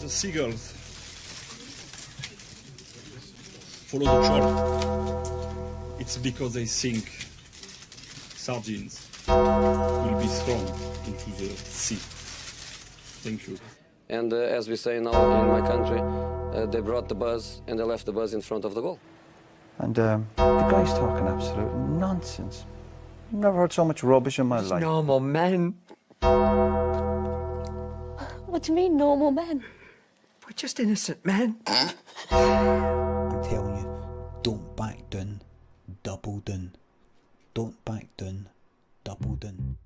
the seagulls follow the shore, it's because they think sardines will be thrown into the sea. Thank you. And as we say now in my country, they brought the bus and they left the bus in front of the goal. And the guy's talking absolute nonsense. Never heard so much rubbish in my life. Normal men. What do you mean, normal men? We're just innocent men. I'm telling you, don't back down, double down. Don't back down, double down.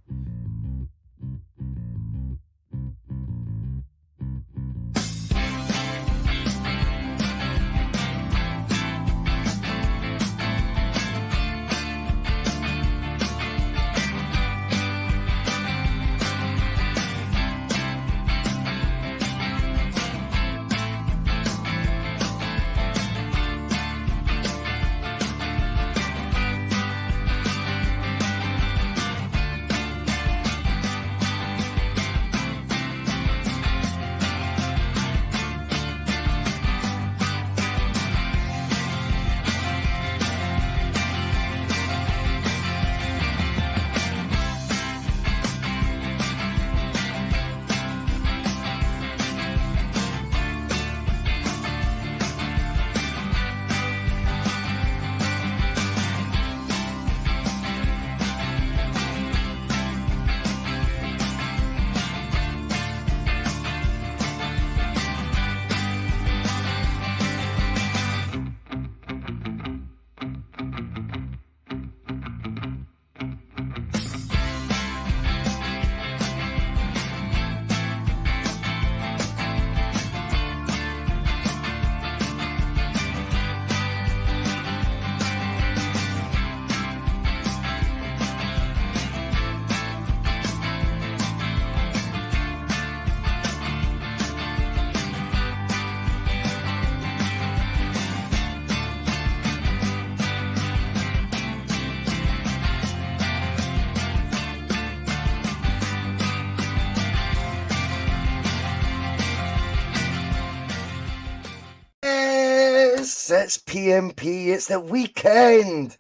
It's P.M.P. It's the weekend.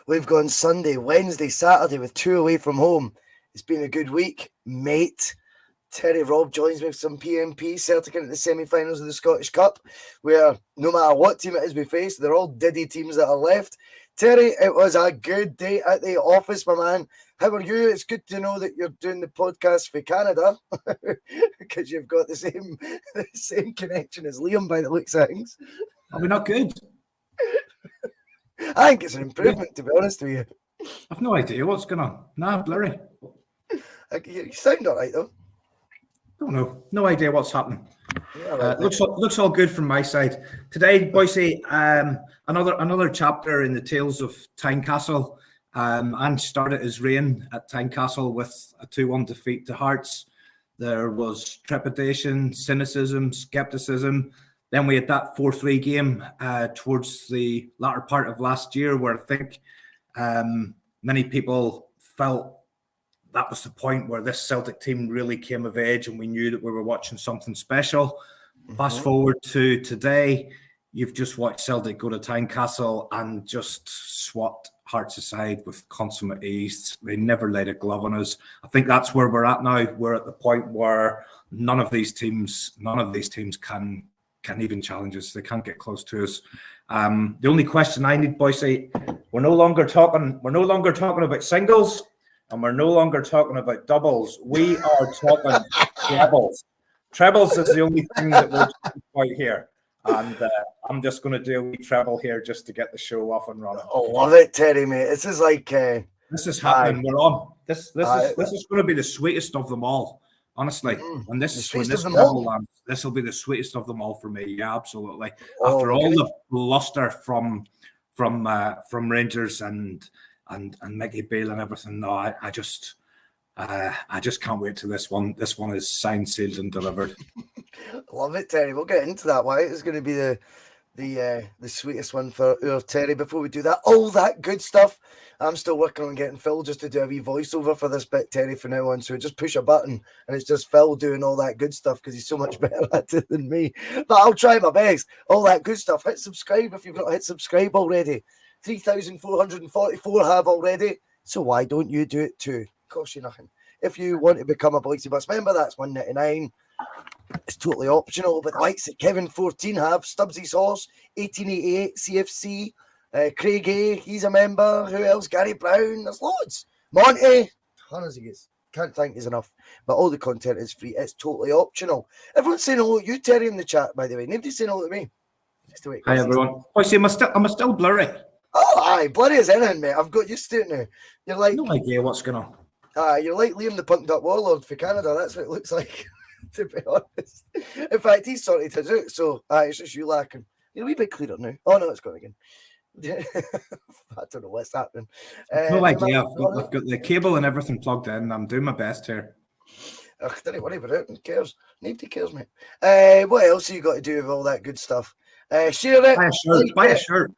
We've gone Sunday, Wednesday, Saturday with 2 away from home. It's been a good week, mate. Terry Robb joins me with some P.M.P. Celtic into the semi-finals of the Scottish Cup, where no matter what team it is we face, they're all diddy teams that are left. Terry, it was a good day at the office, my man. How are you? It's good to know that you're doing the podcast for Canada because you've got the same connection as Liam by the looks of things. Are we not good? I think it's an improvement, to be honest with you. I've no idea what's going on. Nah, blurry. You sound all right, though. Don't know. No idea what's happening. Yeah, looks all good from my side. Today, Bhoycie, another chapter in the tales of Tynecastle. And started his reign at Tynecastle with a 2-1 defeat to Hearts. There was trepidation, cynicism, scepticism. Then we had that 4-3 game towards the latter part of last year, where I think many people felt that was the point where this Celtic team really came of age and we knew that we were watching something special. Mm-hmm. Fast forward to today, you've just watched Celtic go to Tynecastle and just swat Hearts aside with consummate ease. They never laid a glove on us. I think that's where we're at now. We're at the point where none of these teams can even challenge us. They can't get close to us. The only question I need, Bhoycie, we're no longer talking about singles, and we're no longer talking about doubles. We are talking trebles. Trebles is the only thing that we're talking about here. And I'm just going to do a wee treble here just to get the show off and running. I love it, Terry, mate. This is like this is happening. We're on. This is going to be the sweetest of them all. Honestly, when this treble lands, this will be the sweetest of them all for me. Yeah, absolutely. After all the bluster from Rangers and Mickey Beale and everything, no, I just can't wait till this one. This one is signed, sealed, and delivered. Love it, Terry. We'll get into that. Why it's going to be the sweetest one for our Terry. Before we do that, all that good stuff. I'm still working on getting Phil just to do a wee voiceover for this bit, Terry, from now on. So just push a button and it's just Phil doing all that good stuff because he's so much better at it than me. But I'll try my best. All that good stuff. Hit subscribe if you've not hit subscribe already. 3,444 have already. So why don't you do it too? Cost you nothing. If you want to become a Bhoycie Bus member, that's $1.99. It's totally optional, but the likes that Kevin 14 have, Stubbsy's Horse, 1888, CFC, Craig A, he's a member. Who else? Gary Brown, there's loads. Monty, hundreds of guys. Can't thank you enough. But all the content is free. It's totally optional. Everyone's saying hello to you, Terry, in the chat, by the way. Nobody's saying hello to me. Just wait. Hi, everyone. Bhoycie, am I still blurry? Oh, aye, blurry as anything, mate. I've got used to it now. You're like, No idea what's going on. you're like Liam the Punked Up Warlord for Canada. That's what it looks like, to be honest. In fact, he's sorted his out, so it's just you lacking. You're a wee bit clearer now. Oh, no, it's gone again. I don't know what's happening. No idea. I've got the cable and everything plugged in. I'm doing my best here. Ugh, don't worry about it. Who cares? Nobody cares, mate. What else have you got to do with all that good stuff? Share it. Buy a shirt.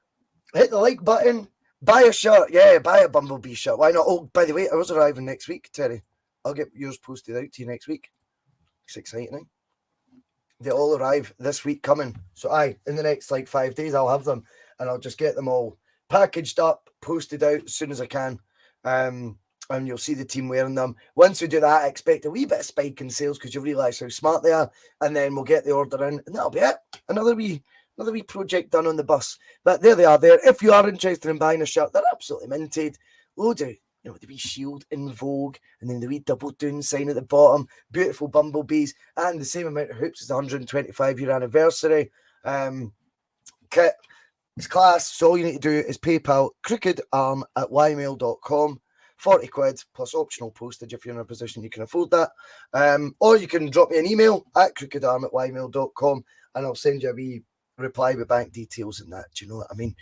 Hit the like button. Buy a shirt. Yeah, buy a Bumblebee shirt. Why not? Oh, by the way, ours arriving next week, Terry. I'll get yours posted out to you next week. It's exciting, eh? They all arrive this week coming. So in the next 5 days, I'll have them and I'll just get them all packaged up, posted out as soon as I can. And you'll see the team wearing them. Once we do that, I expect a wee bit of spike in sales because you realise how smart they are. And then we'll get the order in and that'll be it. Another wee project done on the bus. But there they are there. If you are interested in buying a shirt, they're absolutely minted. Loads of, the wee shield in Vogue and then the wee double doon sign at the bottom. Beautiful bumblebees and the same amount of hoops as the 125-year anniversary. Kit. It's class. So all you need to do is PayPal crookedarm@ymail.com. 40 quid plus optional postage if you're in a position you can afford that. Or you can drop me an email at crookedarm@ymail.com and I'll send you a wee reply with bank details and that. Do you know what I mean?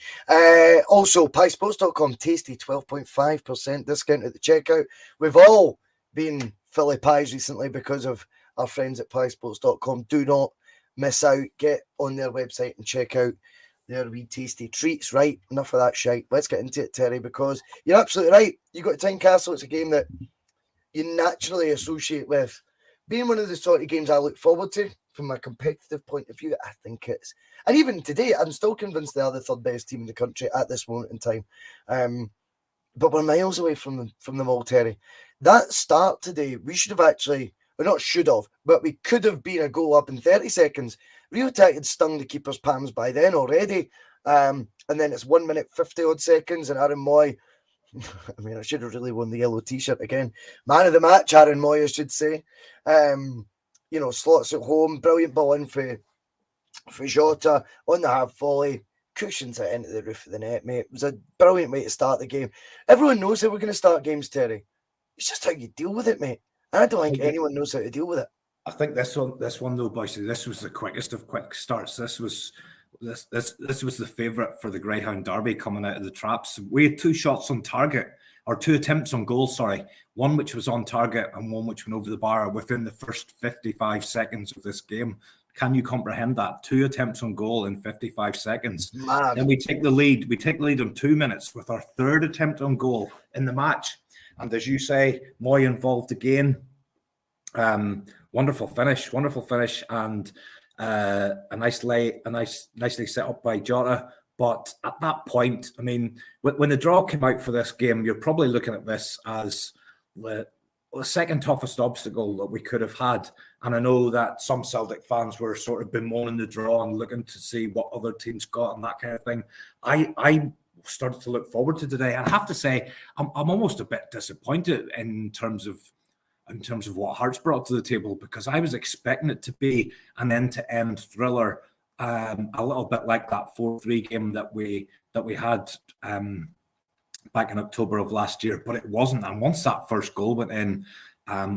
Also, piesports.com, tasty 12.5% discount at the checkout. We've all been Philly pies recently because of our friends at piesports.com. Do not miss out. Get on their website and check out their wee tasty treats. Right, enough of that shite. Let's get into it, Terry, because you're absolutely right. You got Tynecastle. It's a game that you naturally associate with being one of the sort of games I look forward to from a competitive point of view. I think it's, and even today, I'm still convinced they are the third best team in the country at this moment in time. But we're miles away from them all, Terry. That start today, we should have actually, or not should have, but we could have been a goal up in 30 seconds. Rio Tech had stung the keeper's palms by then already. And then it's 1 minute, 50 odd seconds, and Aaron Mooy, I mean, I should have really won the yellow t-shirt again. Man of the match, Aaron Mooy, I should say. Slots at home, brilliant ball in for Jota on the half volley, cushions it into the roof of the net, mate. It was a brilliant way to start the game. Everyone knows how we're going to start games, Terry. It's just how you deal with it, mate. I don't think anyone knows how to deal with it. I think this one though, Bhoycie, this was the quickest of quick starts. This was the favourite for the Greyhound Derby coming out of the traps. We had 2 shots on target, or 2 attempts on goal, sorry. One which was on target and one which went over the bar within the first 55 seconds of this game. Can you comprehend that? 2 attempts on goal in 55 seconds. Man. Then we take the lead. We take the lead in 2 minutes with our 3rd attempt on goal in the match. And as you say, Mooy involved again. Wonderful finish, and nicely set up by Jota. But at that point, I mean, when the draw came out for this game, you're probably looking at this as the second toughest obstacle that we could have had. And I know that some Celtic fans were sort of bemoaning the draw and looking to see what other teams got and that kind of thing. I started to look forward to today. I have to say, I'm almost a bit disappointed in terms of what Hearts brought to the table, because I was expecting it to be an end-to-end thriller, a little bit like that 4-3 game that we had back in October of last year, but it wasn't. And once that first goal went in,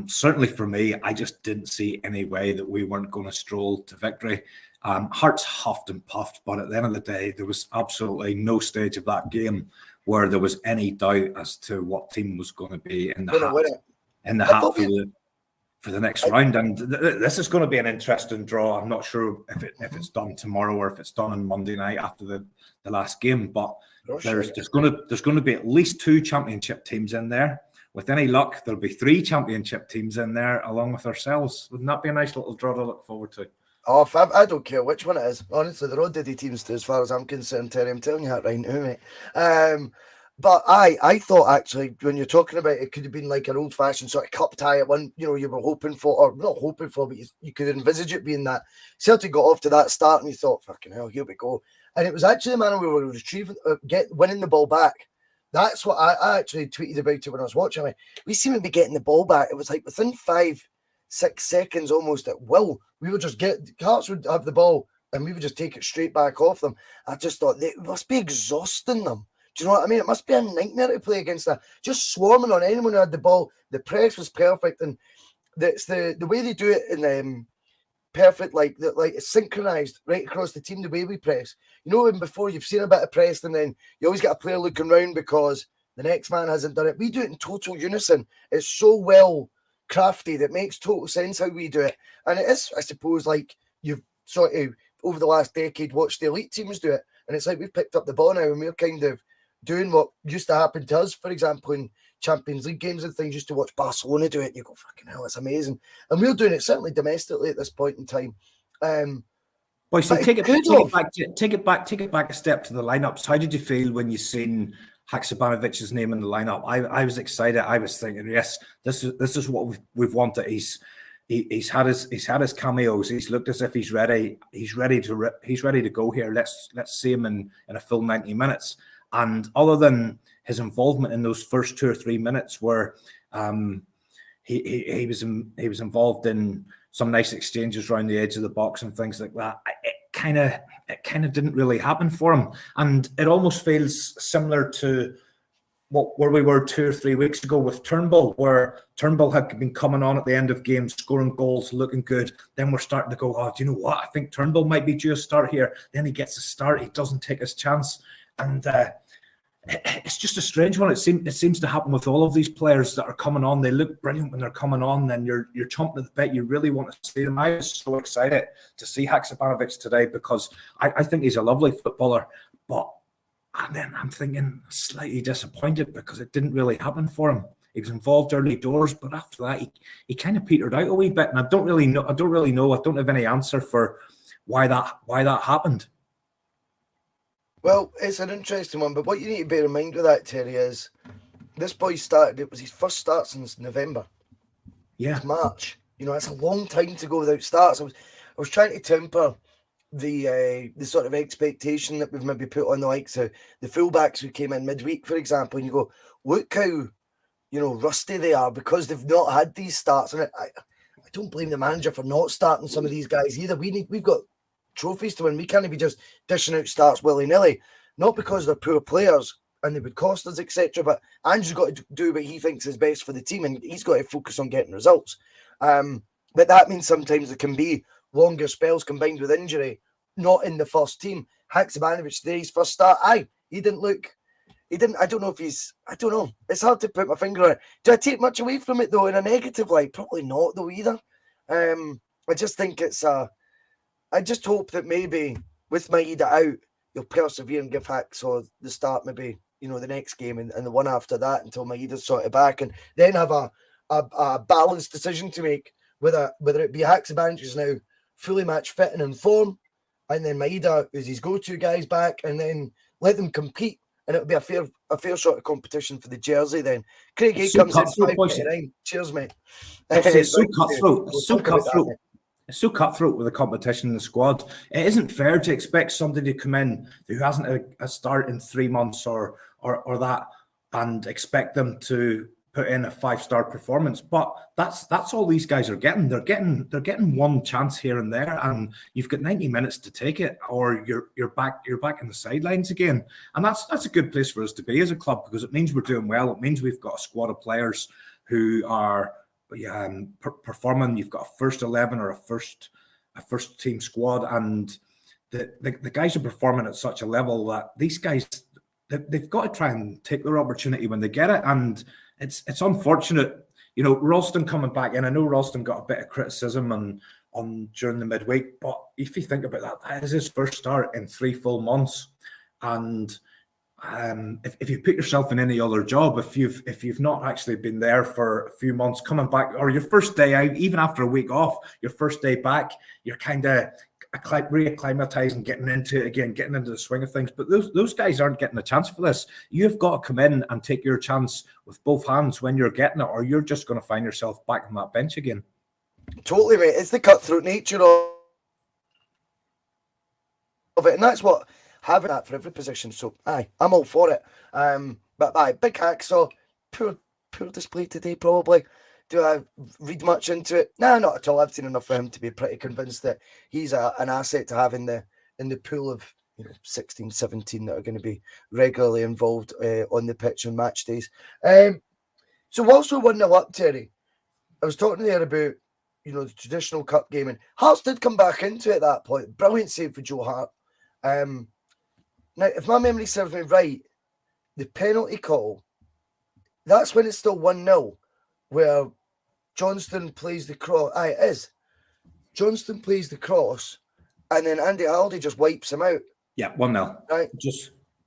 certainly for me, I just didn't see any way that we weren't going to stroll to victory. Hearts huffed and puffed, but at the end of the day, there was absolutely no stage of that game where there was any doubt as to what team was going to be in the hat. the next round. And this is going to be an interesting draw. I'm not sure if it's done tomorrow or if it's done on Monday night after the last game. But there's going to be at least 2 championship teams in there. With any luck, there'll be 3 championship teams in there along with ourselves. Wouldn't that be a nice little draw to look forward to? Oh, I don't care which one it is. Honestly, they're all diddy teams too, as far as I'm concerned, Terry. I'm telling you that right now, mate. But I thought actually when you're talking about it could have been like an old-fashioned sort of cup tie at one, you were hoping for, or not hoping for, but you could envisage it being that. Celtic got off to that start and you thought, fucking hell, here we go. And it was actually the manner we were retrieving, winning the ball back. That's what I actually tweeted about it when I was watching it. We seem to be getting the ball back. It was like within 5-6 seconds almost at will. We would just Hearts would have the ball and we would just take it straight back off them. I just thought it must be exhausting them. Do you know what I mean? It must be a nightmare to play against that. Just swarming on anyone who had the ball. The press was perfect, and it's the way they do it in perfect, like it's synchronized right across the team. The way we press, when before you've seen a bit of press, and then you always get a player looking round because the next man hasn't done it. We do it in total unison. It's so well crafted. It makes total sense how we do it, and it is, I suppose, like you've sort of over the last decade watched the elite teams do it, and it's like we've picked up the ball now, and we're kind of doing what used to happen to us, for example, in Champions League games and things. Used to watch Barcelona do it, and you go, fucking hell, it's amazing. And we're doing it certainly domestically at this point in time. Boy, so take it back a step to the lineups. How did you feel when you seen Haksabanović's name in the lineup? I was excited. I was thinking, yes, this is what we've wanted. He's had his cameos. He's looked as if he's ready. He's ready to go here. Let's see him in a full 90 minutes. And other than his involvement in those first 2 or 3 minutes, where he was involved in some nice exchanges around the edge of the box and things like that, it kind of didn't really happen for him. And it almost feels similar to where we were 2 or 3 weeks ago with Turnbull, where Turnbull had been coming on at the end of games, scoring goals, looking good. Then we're starting to go, oh, do you know what? I think Turnbull might be due a start here. Then he gets a start. He doesn't take his chance. And it's just a strange one. It seems to happen with all of these players that are coming on. They look brilliant when they're coming on. Then you're chomping at the bit. You really want to see them. I was so excited to see Haksabanović today because I think he's a lovely footballer. And then I'm thinking slightly disappointed because it didn't really happen for him. He was involved early doors, but after that he kind of petered out a wee bit. And I don't really know. I don't have any answer for why that happened. Well, it's an interesting one, but what you need to bear in mind with that, Terry, is this boy started, it was his first start since November. Yeah. It's March. It's a long time to go without starts. I was trying to temper the sort of expectation that we've maybe put on the likes of the fullbacks who came in midweek, for example, and you go, look how, rusty they are because they've not had these starts. And I don't blame the manager for not starting some of these guys either. We've got trophies to win. We can't be just dishing out starts willy-nilly, not because they're poor players and they would cost us, etc. But Andrew's got to do what he thinks is best for the team, and he's got to focus on getting results. But that means sometimes there can be longer spells combined with injury, not in the first team. Haksabanović today's first start, he didn't. I don't know if I don't know. It's hard to put my finger on it. Do I take much away from it though in a negative light? Probably not though either. I just think I just hope that maybe with Maeda out, you'll persevere and give Hacksaw the start maybe, the next game and the one after that until Maeda's sorted back, and then have a balanced decision to make whether it be Haksabanović is now fully match fit and in form, and then Maeda is his go-to guys back, and then let them compete, and it'll be a fair sort of competition for the jersey then. Craig A comes in 5:29. Cheers, mate. It's so cutthroat. It's so cutthroat. It's so cutthroat with the competition in the squad. It isn't fair to expect somebody to come in who hasn't had a start in 3 months or that, and expect them to put in a 5-star performance. But that's all these guys are getting. They're getting one chance here and there, and you've got 90 minutes to take it, or you're back in the sidelines again. And that's a good place for us to be as a club, because it means we're doing well. It means we've got a squad of players who are performing. You've got a first 11 or a first team squad, and the guys are performing at such a level that these guys, they've got to try and take their opportunity when they get it. And it's unfortunate you know, Ralston coming back in. I know Ralston got a bit of criticism on during the midweek, but if you think about that, that is his first start in 3 full months. And if you put yourself in any other job, if you've not actually been there for a few months, coming back, or your first day out, even after a week off, your first day back, you're kind of reacclimatizing, getting into it again, getting into the swing of things. But those guys aren't getting a chance for this. You've got to come in and take your chance with both hands when you're getting it, or you're just going to find yourself back on that bench again. Totally, mate. It's the cutthroat nature of it, and that's what having that for every position. So, aye, I'm all for it. But aye, big hacksaw, poor display today, probably. Do I read much into it? No, not at all. I've seen enough for him to be pretty convinced that he's an asset to have in the pool of 16, 17 that are going to be regularly involved on the pitch on match days. So whilst we're 1-0 up, Terry, I was talking there about the traditional cup game, and Hearts did come back into it at that point. Brilliant save for Joe Hart. Now, if my memory serves me right, the penalty call, that's when it's still 1-0, where Johnston plays the cross. Aye, it is. Johnston plays the cross, and then Andy Aldi just wipes him out. Yeah, 1-0. Right?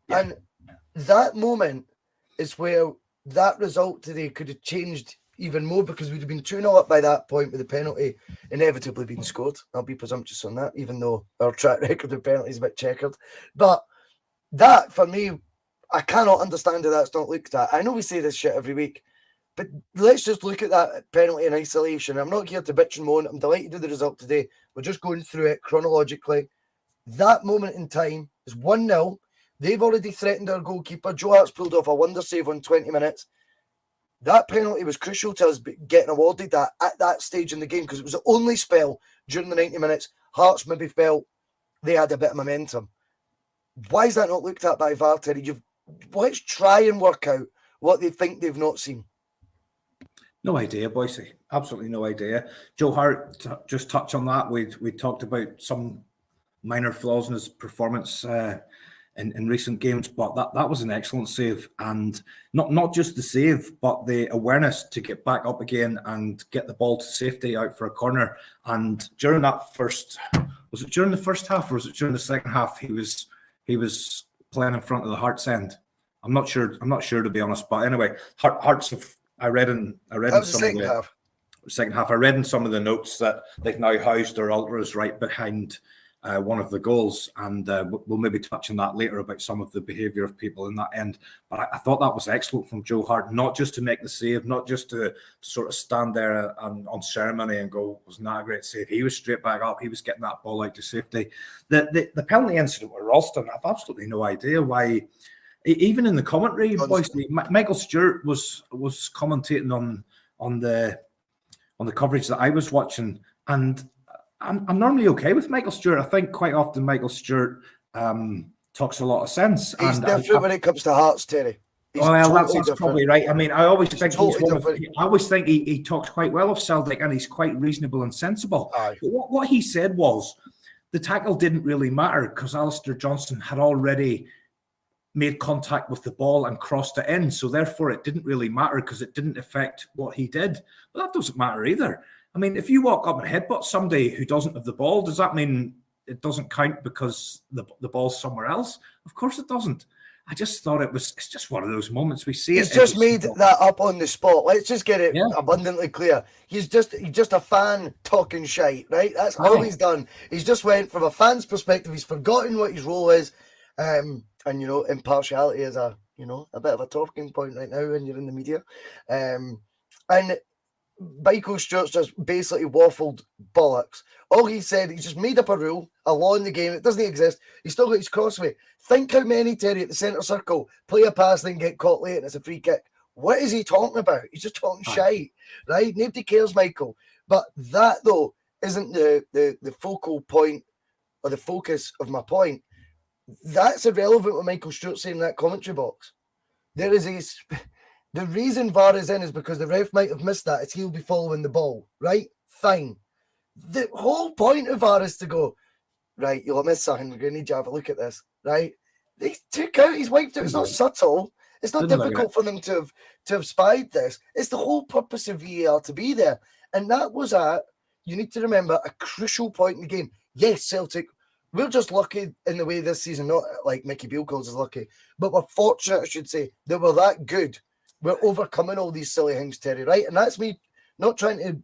Yeah. And that moment is where that result today could have changed even more, because we'd have been 2-0 up by that point with the penalty inevitably being scored. I'll be presumptuous on that, even though our track record of penalties is a bit checkered. But that, for me, I cannot understand how that's not looked at. I know we say this shit every week, but let's just look at that penalty in isolation. I'm not here to bitch and moan. I'm delighted with the result today. We're just going through it chronologically. That moment in time is 1-0. They've already threatened our goalkeeper. Joe Hart's pulled off a wonder save on 20 minutes. That penalty was crucial to us getting awarded that at that stage in the game, because it was the only spell during the 90 minutes Hearts maybe felt they had a bit of momentum. Why is that not looked at by VAR, Terry? Let's try and work out what they think they've not seen. No idea, Bhoycie. Absolutely no idea. Joe Hart, just touch on that. We talked about some minor flaws in his performance in recent games, but that was an excellent save, and not just the save, but the awareness to get back up again and get the ball to safety out for a corner. And during that was it during the first half or was it during the second half? He was playing in front of the Hearts end. I'm not sure to be honest, but anyway, Hearts have. I read in some of the second half. I read in some of the notes that they've now housed their ultras right behind one of the goals, and we'll maybe touch on that later about some of the behaviour of people in that end. But I thought that was excellent from Joe Hart, not just to make the save, not just to sort of stand there on ceremony and go, wasn't that a great save? He was straight back up. He was getting that ball out to safety. The penalty incident with Ralston, I've absolutely no idea why. Even in the commentary, Michael Stewart was commentating on the coverage that I was watching, and I'm normally okay with Michael Stewart. I think quite often Michael Stewart talks a lot of sense. He's different when it comes to Hearts, Terry. That's probably right. I mean, I always think he talks quite well of Celtic, and he's quite reasonable and sensible. But what he said was the tackle didn't really matter because Alistair Johnston had already made contact with the ball and crossed it in, so therefore it didn't really matter because it didn't affect what he did. But that doesn't matter either. I mean, if you walk up and headbutt somebody who doesn't have the ball, does that mean it doesn't count because the ball's somewhere else? Of course it doesn't. I just thought it's just one of those moments we see. He's just made that up on the spot. Let's just get it abundantly clear. He's just a fan talking shite, right? That's all he's done. He's just went from a fan's perspective. He's forgotten what his role is. And impartiality is a bit of a talking point right now when you're in the media. And Michael Stewart's just basically waffled bollocks. All he said, he just made up a rule, a law in the game. It doesn't exist. He's still got his crossway. Think how many, Terry, at the centre circle play a pass, then get caught late and it's a free kick. What is he talking about? He's just talking shite, right? Nobody cares, Michael. But that, though, isn't the focal point or the focus of my point. That's irrelevant what Michael Stewart's saying in that commentary box. There is the reason VAR is in is because the ref might have missed that as he'll be following the ball, right? Fine. The whole point of VAR is to go, right, you'll miss something, we're going to need you to have a look at this, right? They took out, he's wiped out, it's not subtle. It's not Didn't look at difficult for them to have spied this. It's the whole purpose of VAR to be there. And that was you need to remember, a crucial point in the game. Yes, Celtic, we're just lucky in the way this season, not like Mickey Beale calls us lucky, but we're fortunate, I should say, that we're that good. We're overcoming all these silly things, Terry, right? And that's me not trying to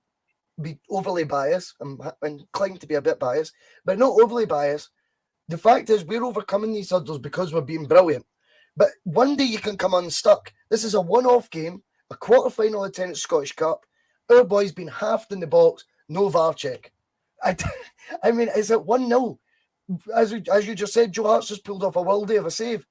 be overly biased. I'm inclined to be a bit biased, but not overly biased. The fact is, we're overcoming these hurdles because we're being brilliant. But one day you can come unstuck. This is a one-off game, a quarter-final of the Tennis Scottish Cup. Our boys been halved in the box, no VAR check. I mean, is it 1-0? As you just said, Joe Hart's just pulled off a worldie of a save.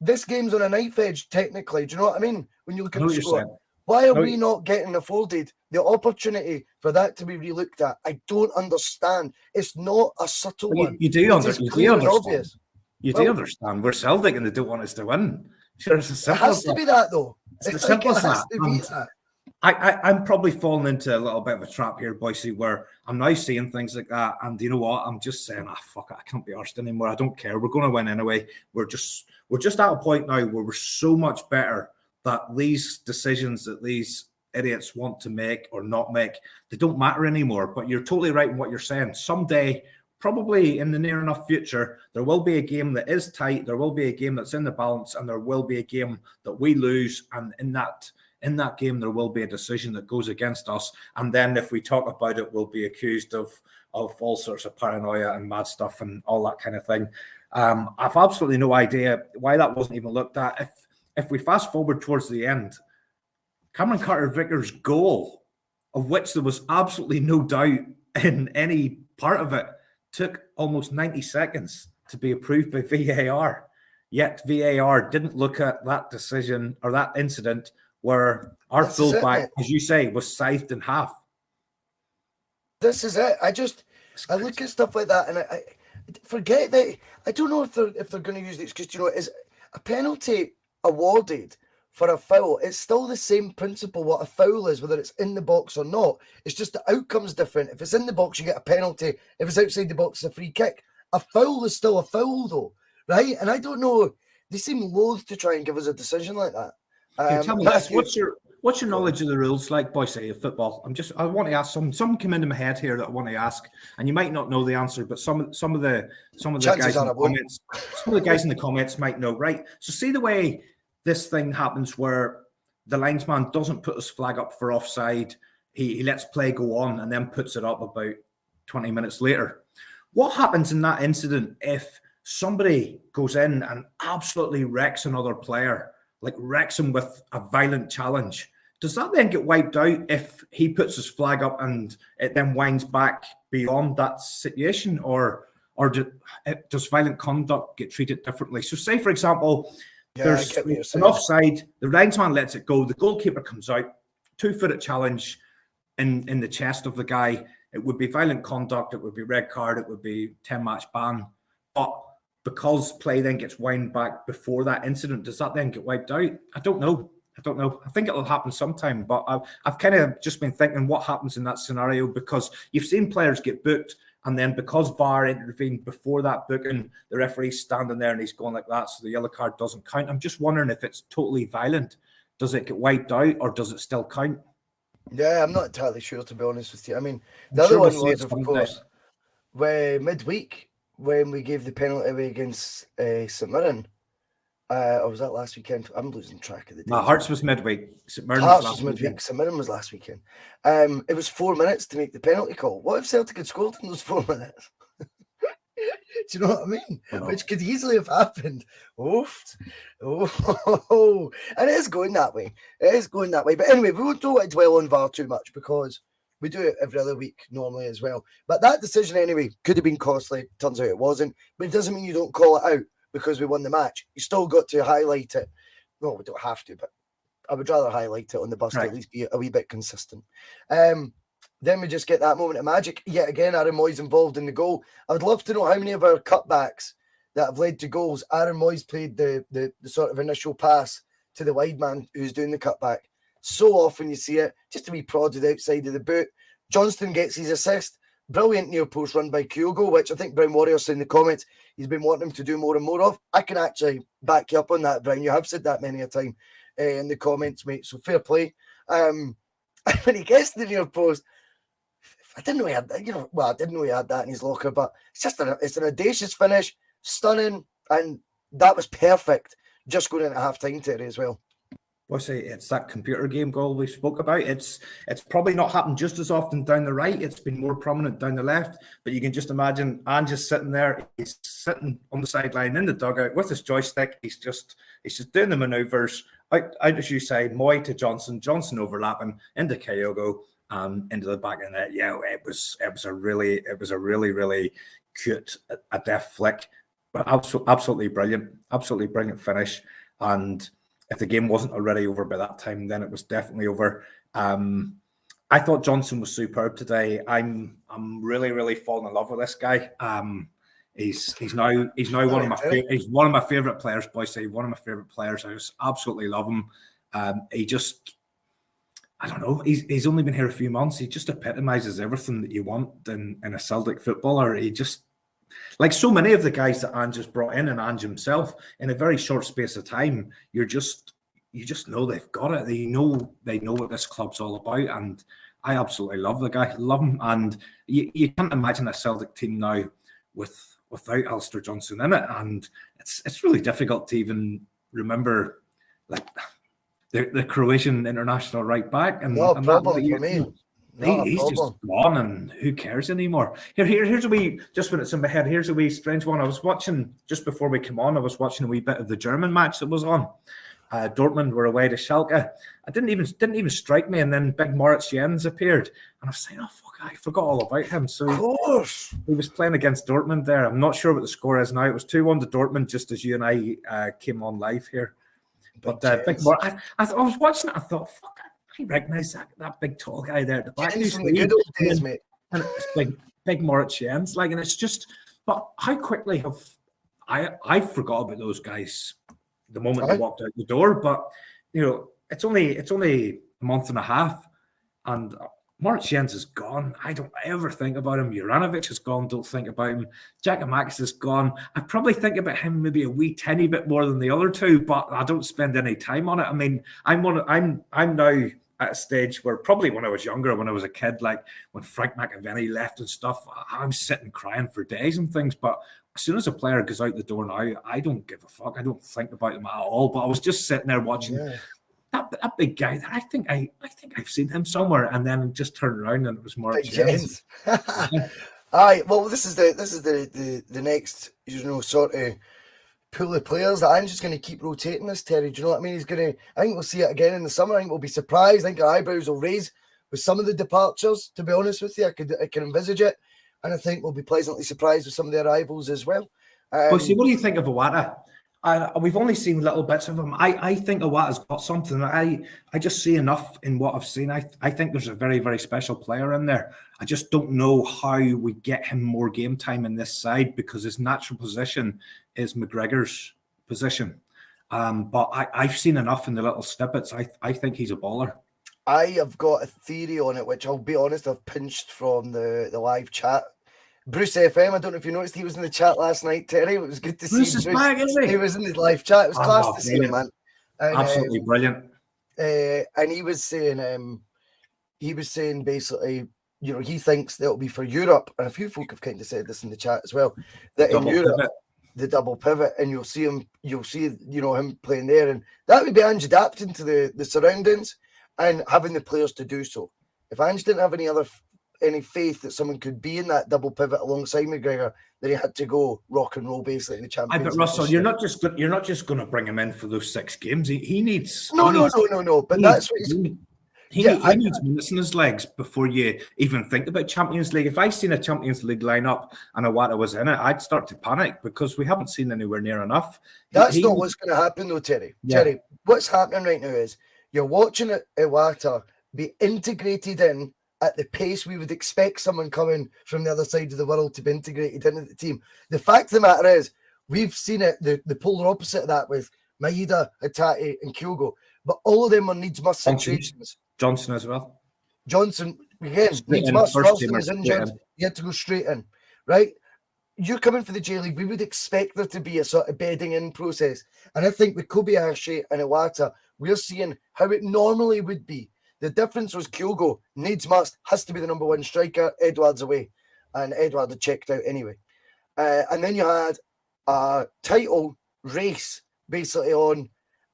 This game's on a knife edge, technically. Do you know what I mean? When you look at the score. Why are we not getting afforded the opportunity for that to be relooked at? I don't understand. It's not a subtle one. You do understand. Obvious. You do understand. We're Celtic and they don't want us to win. Sure, it's as simple it has to be that, though. It's as simple as that. I'm probably falling into a little bit of a trap here, Bhoycie, where I'm now seeing things like that. And you know what? I'm just saying, fuck it, I can't be arsed anymore. I don't care. We're going to win anyway. We're just at a point now where we're so much better that these decisions that these idiots want to make or not make, they don't matter anymore. But you're totally right in what you're saying. Someday, probably in the near enough future, there will be a game that is tight. There will be a game that's in the balance, and there will be a game that we lose. And in that game, there will be a decision that goes against us. And then if we talk about it, we'll be accused of all sorts of paranoia and mad stuff and all that kind of thing. I've absolutely no idea why that wasn't even looked at. If we fast forward towards the end, Cameron Carter-Vickers' goal, of which there was absolutely no doubt in any part of it, took almost 90 seconds to be approved by VAR. Yet VAR didn't look at that decision or that incident where our fullback, as you say, was scythed in half. This is it. I look at stuff like that and I forget that. I don't know if they're going to use this because, you know, is a penalty awarded for a foul? It's still the same principle what a foul is, whether it's in the box or not. It's just the outcome's different. If it's in the box, you get a penalty. If it's outside the box, it's a free kick. A foul is still a foul, though, right? And I don't know. They seem loath to try and give us a decision like that. Tell me this. What's your knowledge of the rules like, Bhoycie, of football? I want to ask some come into my head here that I want to ask, and you might not know the answer, but some of the guys in the comments, some of the guys in the comments might know, right? So see the way this thing happens where the linesman doesn't put his flag up for offside, he lets play go on and then puts it up about 20 minutes later. What happens in that incident if somebody goes in and absolutely wrecks another player? Like wrecks him with a violent challenge. Does that then get wiped out if he puts his flag up and it then winds back beyond that situation? Or does violent conduct get treated differently? So say, for example, there's an offside, the linesman lets it go, the goalkeeper comes out, 2-footed challenge in the chest of the guy. It would be violent conduct, it would be red card, it would be 10-match ban. But because play then gets wound back before that incident, does that then get wiped out? I don't know. I think it'll happen sometime, but I've kind of just been thinking what happens in that scenario, because you've seen players get booked, and then because VAR intervened before that booking, the referee's standing there and he's going like that, so the yellow card doesn't count. I'm just wondering if it's totally violent, does it get wiped out or does it still count? Yeah, I'm not entirely sure, to be honest with you. I mean, the other one was, of course, where midweek, when we gave the penalty away against St Mirren, or was that last weekend? I'm losing track of the days. My Hearts was midweek. St Mirren was last midweek. St Mirren was last weekend. It was 4 minutes to make the penalty call. What if Celtic had scored in those 4 minutes? Do you know what I mean? Which could easily have happened. Oof. Oh, and it is going that way. But anyway, we don't want to dwell on VAR too much because we do it every other week normally as well. But that decision anyway could have been costly. Turns out it wasn't. But it doesn't mean you don't call it out because we won the match. You still got to highlight it. No, we don't have to, but I would rather highlight it on the bus to at least be a wee bit consistent. Then we just get that moment of magic. Yet again, Aaron Mooy's involved in the goal. I would love to know how many of our cutbacks that have led to goals, Aaron Mooy's played the sort of initial pass to the wide man who's doing the cutback. So often you see it, just to be prodded outside of the boot. Johnston gets his assist, Brilliant near post run by Kyogo, which I think Brown Warriors in the comments he's been wanting him to do more and more of. I can actually back you up on that, Brown. You have said that many a time in the comments, mate. So fair play. When he gets to the near post, I didn't know he had that. I didn't know he had that in his locker, but it's an audacious finish, stunning, and that was perfect. Just going into half time, Terry, as well. It's that computer game goal we spoke about. It's probably not happened just as often down the right. It's been more prominent down the left. But you can just imagine Ange's sitting there. He's sitting on the sideline in the dugout with his joystick. He's just doing the manoeuvres out as you say, Mooy to Johnson overlapping into Kyogo into the back of the net. Yeah, it was a really cute, adept flick, but absolutely brilliant finish. And if the game wasn't already over by that time, then it was definitely over. I thought Johnson was superb today. I'm really falling in love with this guy. He's now one of my favorite players, Bhoycie. One of my favorite players. I just absolutely love him. I don't know. He's only been here a few months. He just epitomizes everything that you want in a Celtic footballer. He just, like so many of the guys that Ange has brought in, and Ange himself, in a very short space of time, you just know they've got it. They know what this club's all about, and I absolutely love the guy. Love him, and you can't imagine a Celtic team now without Alistair Johnson in it, and it's really difficult to even remember like the Croatian international right back. And no problem for me. He's just gone, and who cares anymore? Here's a wee, just when it's in my head, here's a wee strange one. I was watching, just before we came on, I was watching a wee bit of the German match that was on. Dortmund were away to Schalke. It didn't even strike me, and then big Moritz Jens appeared, and I was saying, oh fuck, I forgot all about him. So of course he was playing against Dortmund there. I'm not sure what the score is now. It was 2-1 to Dortmund just as you and I came on live here. But big Moritz, I was watching it, I thought, fuck, I recognise that big tall guy there at the back. From the good old days, mate. And it's big Moritz Jens, like, and it's just, but how quickly have I forgot about those guys the moment they walked out the door. But it's only a month and a half, and Moritz Jens is gone. I don't ever think about him. Juranovic is gone. Don't think about him. Giakoumakis is gone. I probably think about him maybe a wee tiny bit more than the other two, but I don't spend any time on it. I mean, I'm now at a stage where probably when I was younger, when I was a kid, like when Frank McAvenny left and stuff, I'm sitting crying for days and things. But as soon as a player goes out the door now, I don't give a fuck. I don't think about them at all. But I was just sitting there watching that big guy. I think I've seen him somewhere, and then just turned around and it was Moritz Jens. Aye, well, this is the next sort of pool of players that I'm just going to keep rotating this, Terry. Do you know what I mean? I think we'll see it again in the summer. I think we'll be surprised. I think our eyebrows will raise with some of the departures, to be honest with you. I can envisage it. And I think we'll be pleasantly surprised with some of the arrivals as well. Well, see, what do you think of Iwata? We've only seen little bits of him. I think Iwata's got something. I just see enough in what I've seen. I think there's a very, very special player in there. I just don't know how we get him more game time in this side, because his natural position is McGregor's position. But I've seen enough in the little snippets. I think he's a baller. I have got a theory on it, which I'll be honest, I've pinched from the live chat. Bruce FM, I don't know if you noticed, he was in the chat last night, Terry. It was good to see Bruce. Is back, isn't he? He was in the live chat. It was class to see him, man. And, absolutely brilliant. And he was saying basically, he thinks that it'll be for Europe, and a few folk have kind of said this in the chat as well, that in Europe, the double pivot, and you'll see him playing there, and that would be Ange adapting to the surroundings and having the players to do so. If Ange didn't have any faith that someone could be in that double pivot alongside McGregor, then he had to go rock and roll basically in the Champions League. But Russell, you're not just going to bring him in for those 6 games. He needs no. But that's what he needs minutes in his legs before you even think about Champions League. If I seen a Champions League lineup and Iwata was in it, I'd start to panic, because we haven't seen anywhere near enough. That's not what's going to happen though, Terry. Yeah. Terry, what's happening right now is you're watching Iwata be integrated in at the pace we would expect someone coming from the other side of the world to be integrated into the team. The fact of the matter is, we've seen it, the polar opposite of that with Maeda, Hatate and Kyogo, but all of them are needs-must situations. Johnson as well. Johnson, again, needs-must. Ralston is injured. He had to go straight in, right? You're coming for the J League. We would expect there to be a sort of bedding in process. And I think with Kobayashi and Iwata, we're seeing how it normally would be. The difference was Kyogo, needs must, has to be the number one striker. Edouard's away. And Edouard had checked out anyway. And then you had a title race basically on,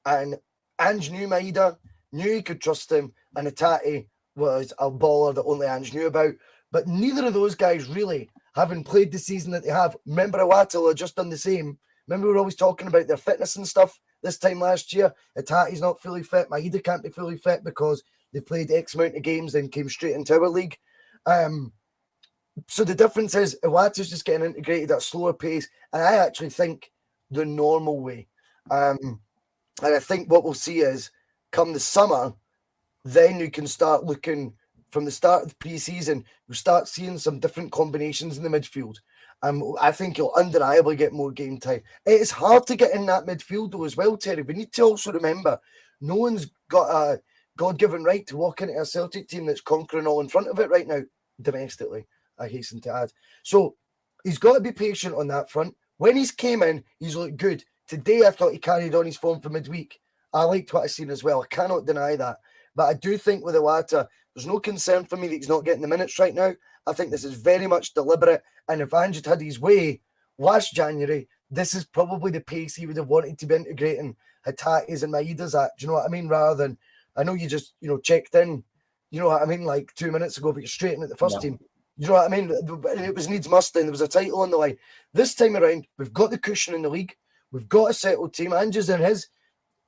and Ange knew Maeda, knew he could trust him, and Hatate was a baller that only Ange knew about. But neither of those guys really, having played the season that they have. Remember, Iwata had just done the same. Remember, we were always talking about their fitness and stuff this time last year. Hatate's not fully fit. Maeda can't be fully fit because they played X amount of games and came straight into our league. So the difference is Iwata's just getting integrated at a slower pace, and I actually think the normal way. And I think what we'll see is, come the summer, then you can start looking from the start of the pre-season, we'll start seeing some different combinations in the midfield. I think you'll undeniably get more game time. It is hard to get in that midfield though as well, Terry. We need to also remember, no one's got a God-given right to walk into a Celtic team that's conquering all in front of it right now, domestically, I hasten to add. So he's got to be patient on that front. When he's came in, he's looked good. Today, I thought he carried on his form for midweek. I liked what I've seen as well. I cannot deny that. But I do think with Iwata, there's no concern for me that he's not getting the minutes right now. I think this is very much deliberate. And if Ange had his way last January, this is probably the pace he would have wanted to be integrating Hatate's and Maeda's at. Do you know what I mean? Rather than, I know you just, checked in, you know what I mean, like 2 minutes ago, but you're straight in at the first team. You know what I mean? It was needs must, and there was a title on the line. This time around, we've got the cushion in the league. We've got a settled team. Ange's in his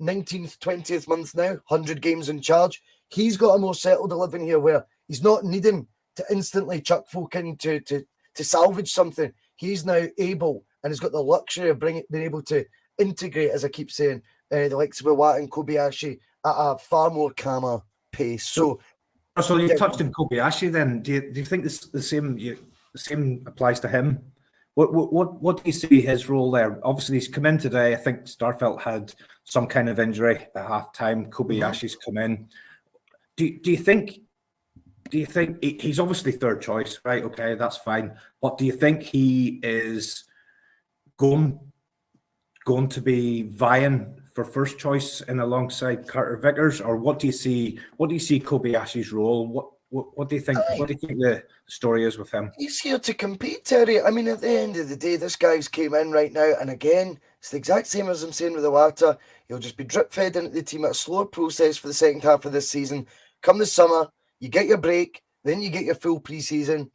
19th, 20th month now, 100 games in charge. He's got a more settled 11 here where he's not needing to instantly chuck folk in to salvage something. He's now able and has got the luxury of being able to integrate, as I keep saying, the likes of Iwata and Kobayashi at a far more calmer pace. So you've touched on Kobayashi then. Do you think the same applies to him? What do you see his role there? Obviously, he's come in today. I think Starfelt had some kind of injury at half-time. Kobayashi's come in. Do you think he's obviously third choice, right? Okay, that's fine. But do you think he is going to be vying for first choice in alongside Carter-Vickers, or what do you see Kobayashi's role? What do you think? What do you think the story is with him? He's here to compete, Terry. I mean, at the end of the day, this guy's came in right now, and again, it's the exact same as I'm saying with Iwata. He'll just be drip fed into the team at a slower process for the second half of this season. Come the summer, you get your break, then you get your full pre-season,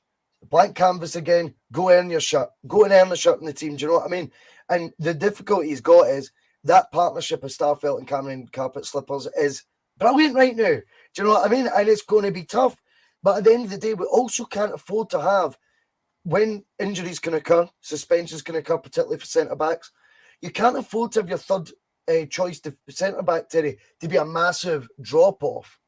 blank canvas again. Go earn your shirt. Go and earn the shirt in the team. Do you know what I mean? And the difficulty he's got is that partnership of Starfelt and Cameron Carpet Slippers is brilliant right now. Do you know what I mean? And it's going to be tough. But at the end of the day, we also can't afford to have, when injuries can occur, suspensions can occur, particularly for centre-backs, you can't afford to have your third choice to centre-back, Terry, to be a massive drop-off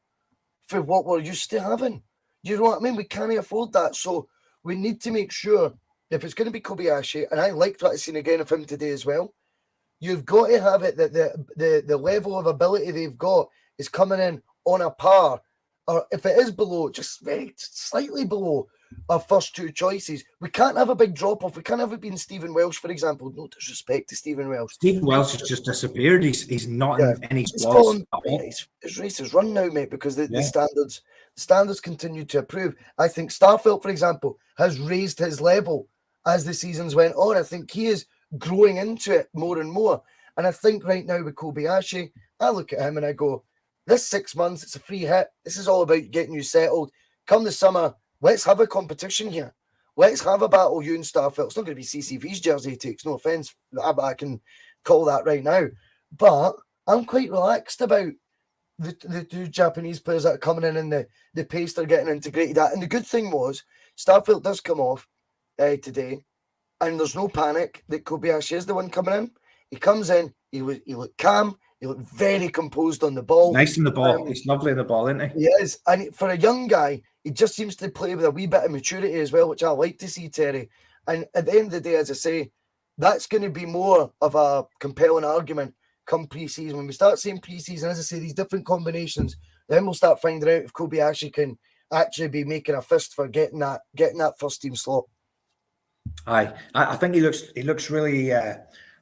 for what we're used to having. You know what I mean? We can't afford that. So we need to make sure, if it's going to be Kobayashi, and I liked what I've seen again of him today as well, you've got to have it that the level of ability they've got is coming in on a par, or if it is below, just very slightly below our first two choices. We can't have a big drop-off. We can't have it being Stephen Welsh, for example. No disrespect to Stephen Welsh. Stephen Welsh has just disappeared. He's not in any squads. His race is run now, mate, because the standards continue to improve. I think Starfelt, for example, has raised his level as the seasons went on. I think he is growing into it more and more. And I think right now with Kobayashi, I look at him and I go, this 6 months, it's a free hit. This is all about getting you settled. Come the summer, let's have a competition here. Let's have a battle, you and Starfelt. It's not going to be CCV's jersey he takes, no offence. I can call that right now. But I'm quite relaxed about the two Japanese players that are coming in and the pace they're getting integrated at. And the good thing was, Starfelt does come off today, and there's no panic that Kobayashi is the one coming in. He comes in, he looked calm, he looked very composed on the ball. Nice in the ball. He's lovely in the ball, isn't he? He is. And for a young guy, he just seems to play with a wee bit of maturity as well, which I like to see, Terry. And at the end of the day, as I say, that's going to be more of a compelling argument come pre-season. When we start seeing pre-season, as I say, these different combinations, then we'll start finding out if Kobayashi can actually be making a fist for getting that first team slot. I think he looks really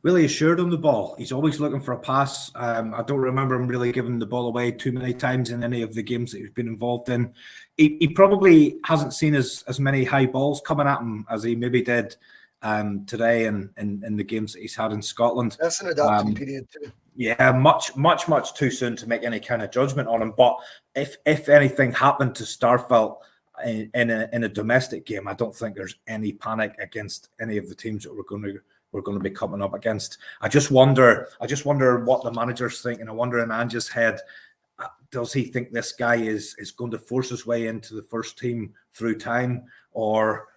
really assured on the ball. He's always looking for a pass. I don't remember him really giving the ball away too many times in any of the games that he's been involved in. He probably hasn't seen as many high balls coming at him as he maybe did today in the games that he's had in Scotland. That's an adapting period too. Yeah, much too soon to make any kind of judgment on him. But if anything happened to Starfelt in a domestic game, I don't think there's any panic against any of the teams that we're going to be coming up against. I just wonder what the manager's thinking. I wonder in Ange's head, does he think this guy is going to force his way into the first team through time, or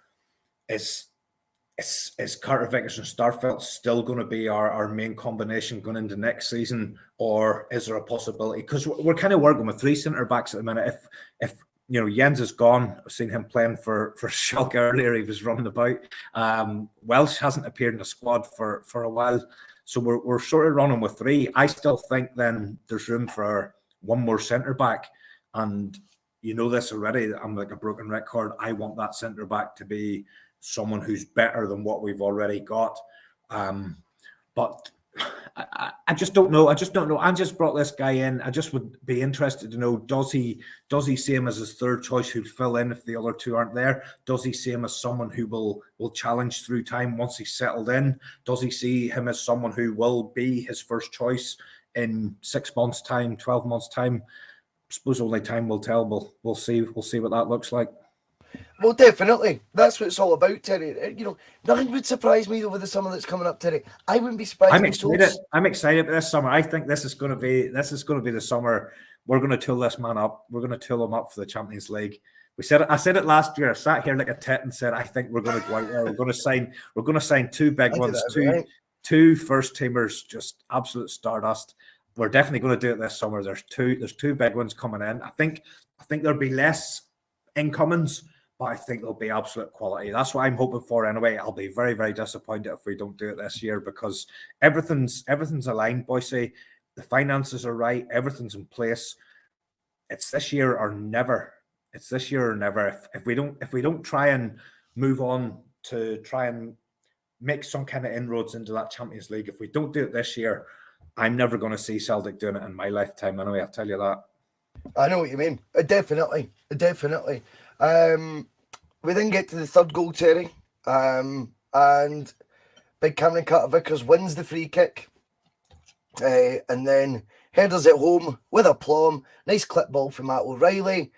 is Carter-Vickers and Starfelt still going to be our main combination going into next season, or is there a possibility? Because we're kind of working with three centre backs at the minute. If you know, Jens is gone. I've seen him playing for Schalke earlier. He was running about. Welsh hasn't appeared in the squad for a while. So we're sort of running with three. I still think then there's room for one more centre-back. And you know this already. I'm like a broken record. I want that centre-back to be someone who's better than what we've already got. But I just don't know. I just brought this guy in. I just would be interested to know, does he see him as his third choice who'd fill in if the other two aren't there? Does he see him as someone who will challenge through time once he's settled in? Does he see him as someone who will be his first choice in 6 months' time, 12 months' time? I suppose only time will tell. We'll see what that looks like. Well, definitely. That's what it's all about, Terry. You know, nothing would surprise me over the summer that's coming up, Terry. I wouldn't be surprised. I'm excited about this summer. I think this is going to be the summer. We're going to tool this man up. We're going to tool him up for the Champions League. I said it last year. I sat here like a tit and said, I think we're going to go out there. We're going to sign two big ones, two first teamers, just absolute stardust. We're definitely going to do it this summer. There's two big ones coming in. I think there'll be less incomings, but I think there'll be absolute quality. That's what I'm hoping for anyway. I'll be very, very disappointed if we don't do it this year, because everything's aligned, Bhoycie. The finances are right. Everything's in place. It's this year or never. It's this year or never. If we don't try and move on to try and make some kind of inroads into that Champions League, if we don't do it this year, I'm never going to see Celtic doing it in my lifetime anyway. I'll tell you that. I know what you mean. Definitely. We then get to the third goal, Terry, and big Cameron Carter-Vickers wins the free kick, and then headers it home with aplomb. Nice clip ball from Matt O'Reilly,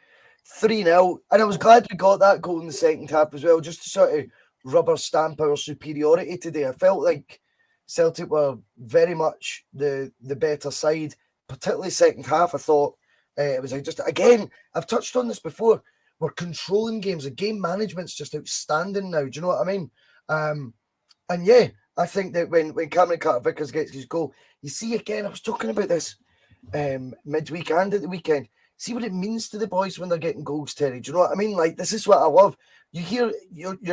3-0, and I was glad we got that goal in the second half as well, just to sort of rubber stamp our superiority today. I felt like Celtic were very much the better side, particularly second half. I thought it was just, again, I've touched on this before, we're controlling games. The game management's just outstanding now. Do you know what I mean? And yeah, I think that when Cameron Carter-Vickers gets his goal, you see again, I was talking about this midweek and at the weekend. See what it means to the boys when they're getting goals, Terry. Do you know what I mean? Like, this is what I love. You're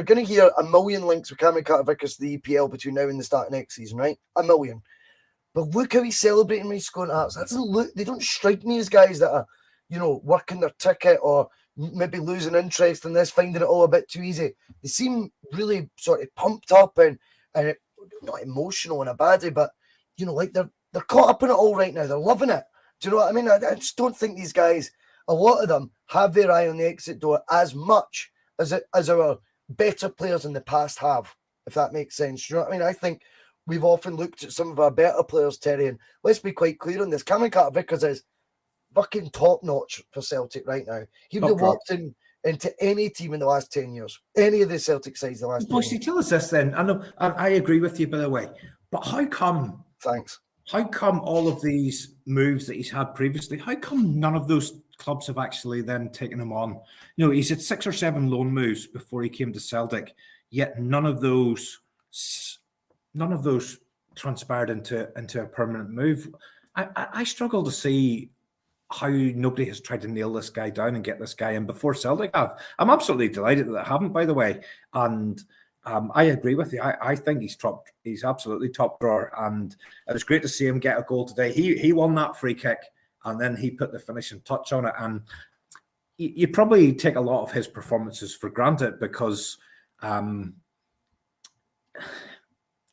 going to hear a million links with Cameron Carter-Vickers to the EPL between now and the start of next season, right? A million. But look how he's celebrating when he's scoring Hearts. They don't strike me as guys that are, you know, working their ticket or maybe losing interest in this, finding it all a bit too easy. They seem really sort of pumped up and not emotional in a bad way, but, you know, like they're caught up in it all right now. They're loving it. Do you know what I mean? I just don't think these guys, a lot of them, have their eye on the exit door as much as our better players in the past have, if that makes sense. Do you know what I mean? I think we've often looked at some of our better players, Terry, and let's be quite clear on this. Cameron Carter-Vickers is fucking top notch for Celtic right now. He would have walked into any team in the last 10 years, any of the Celtic sides in the last 10 years. Tell us this then. I know I agree with you, by the way, but how come? Thanks. How come all of these moves that he's had previously? How come none of those clubs have actually then taken him on? You know, he's had 6 or 7 loan moves before he came to Celtic, yet none of those transpired into a permanent move. I struggle to see how nobody has tried to nail this guy down and get this guy in before Celtic have. I'm absolutely delighted that they haven't, by the way. And I agree with you. I think he's absolutely top drawer. And it was great to see him get a goal today. He won that free kick and then he put the finishing touch on it. And you probably take a lot of his performances for granted because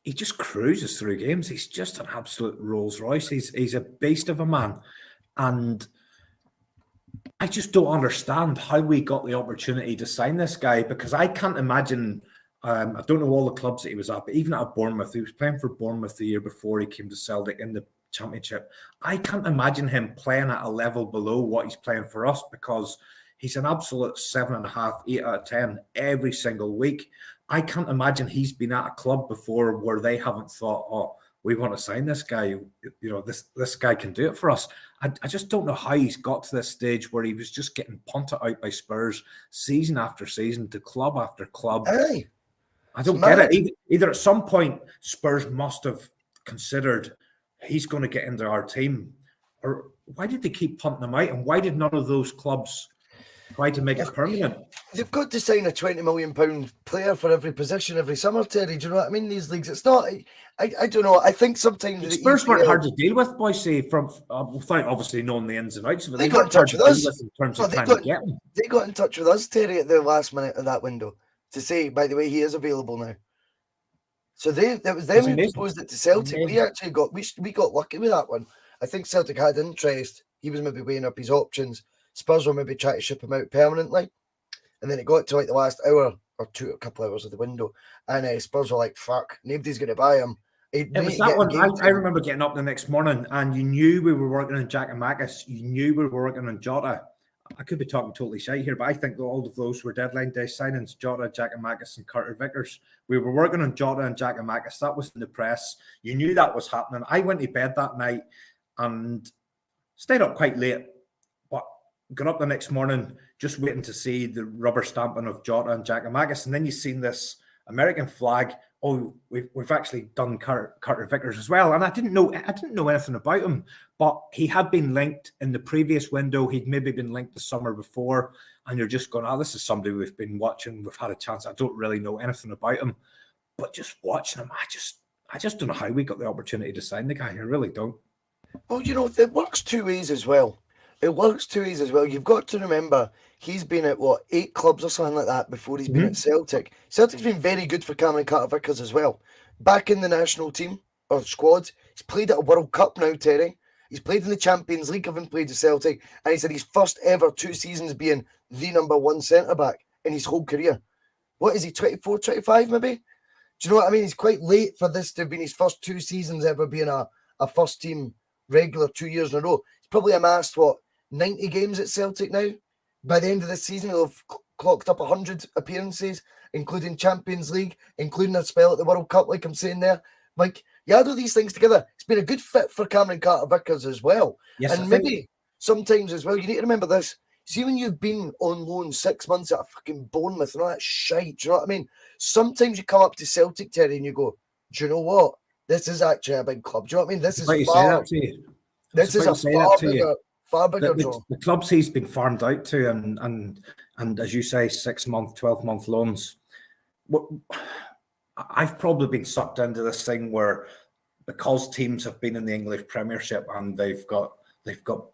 he just cruises through games. He's just an absolute Rolls Royce. He's a beast of a man. And I just don't understand how we got the opportunity to sign this guy, because I can't imagine, I don't know all the clubs that he was at, but even at Bournemouth, he was playing for Bournemouth the year before he came to Celtic in the Championship. I can't imagine him playing at a level below what he's playing for us, because he's an absolute 7.5, 8 out of 10 every single week. I can't imagine he's been at a club before where they haven't thought, oh, we want to sign this guy. You know, this guy can do it for us. I just don't know how he's got to this stage where he was just getting punted out by Spurs season after season to club after club. Aye. I don't get it. Either at some point Spurs must have considered he's going to get into our team, or why did they keep punting him out, and why did none of those clubs try to make it permanent? They've got to sign a £20 million player for every position every summer, Terry. Do you know what I mean? These leagues, it's not. I don't know. I think sometimes Spurs weren't hard to deal with, Bhoycie, from without obviously knowing the ins and outs of it. They got in touch with us in terms of trying to get him. They got in touch with us, Terry, at the last minute of that window to say, by the way, he is available now. So that was them who proposed it to Celtic. We actually got we got lucky with that one. I think Celtic had interest. He was maybe weighing up his options. Spurs were maybe trying to ship him out permanently. And then it got to like the last hour or two, a couple hours of the window. And Spurs were like, fuck, nobody's going to buy him. It was that one. I remember getting up the next morning and you knew we were working on Giakoumakis. You knew we were working on Jota. I could be talking totally shite here, but I think all of those were deadline day signings. Jota, Giakoumakis and Carter-Vickers. We were working on Jota and Giakoumakis. That was in the press. You knew that was happening. I went to bed that night and stayed up quite late. Got up the next morning just waiting to see the rubber stamping of Jota and Giakoumakis, and then you've seen this American flag. Oh, we've actually done Carter-Vickers as well, and I didn't know anything about him, but he had been linked in the previous window. He'd maybe been linked the summer before, and you're just going, oh, this is somebody we've been watching. We've had a chance. I don't really know anything about him, but just watching him, I just don't know how we got the opportunity to sign the guy. I really don't. Well, you know, it works two ways as well. You've got to remember he's been at 8 clubs or something like that before he's been at Celtic. Celtic's been very good for Cameron Carter-Vickers as well. Back in the national team or squad, he's played at a World Cup now, Terry. He's played in the Champions League, having played at Celtic, and he said his first ever 2 seasons being the number 1 centre back in his whole career. What is he, 24, 25 maybe? Do you know what I mean? He's quite late for this to have been his first 2 seasons ever being a first team regular 2 years in a row. He's probably amassed 90 games at Celtic now. By the end of this season, he'll have clocked up 100 appearances, including Champions League, including a spell at the World Cup, like I'm saying there. Like, you add all these things together, it's been a good fit for Cameron Carter-Vickers as well. Yes, and maybe sometimes as well, you need to remember this. See, when you've been on loan 6 months at a fucking Bournemouth and all that shite, do you know what I mean? Sometimes you come up to Celtic, Terry, and you go, do you know what? This is actually a big club. Do you know what I mean? This is far bigger. The clubs he's been farmed out to, and as you say, 6-month, 12-month loans. I've probably been sucked into this thing where, because teams have been in the English Premiership and they've got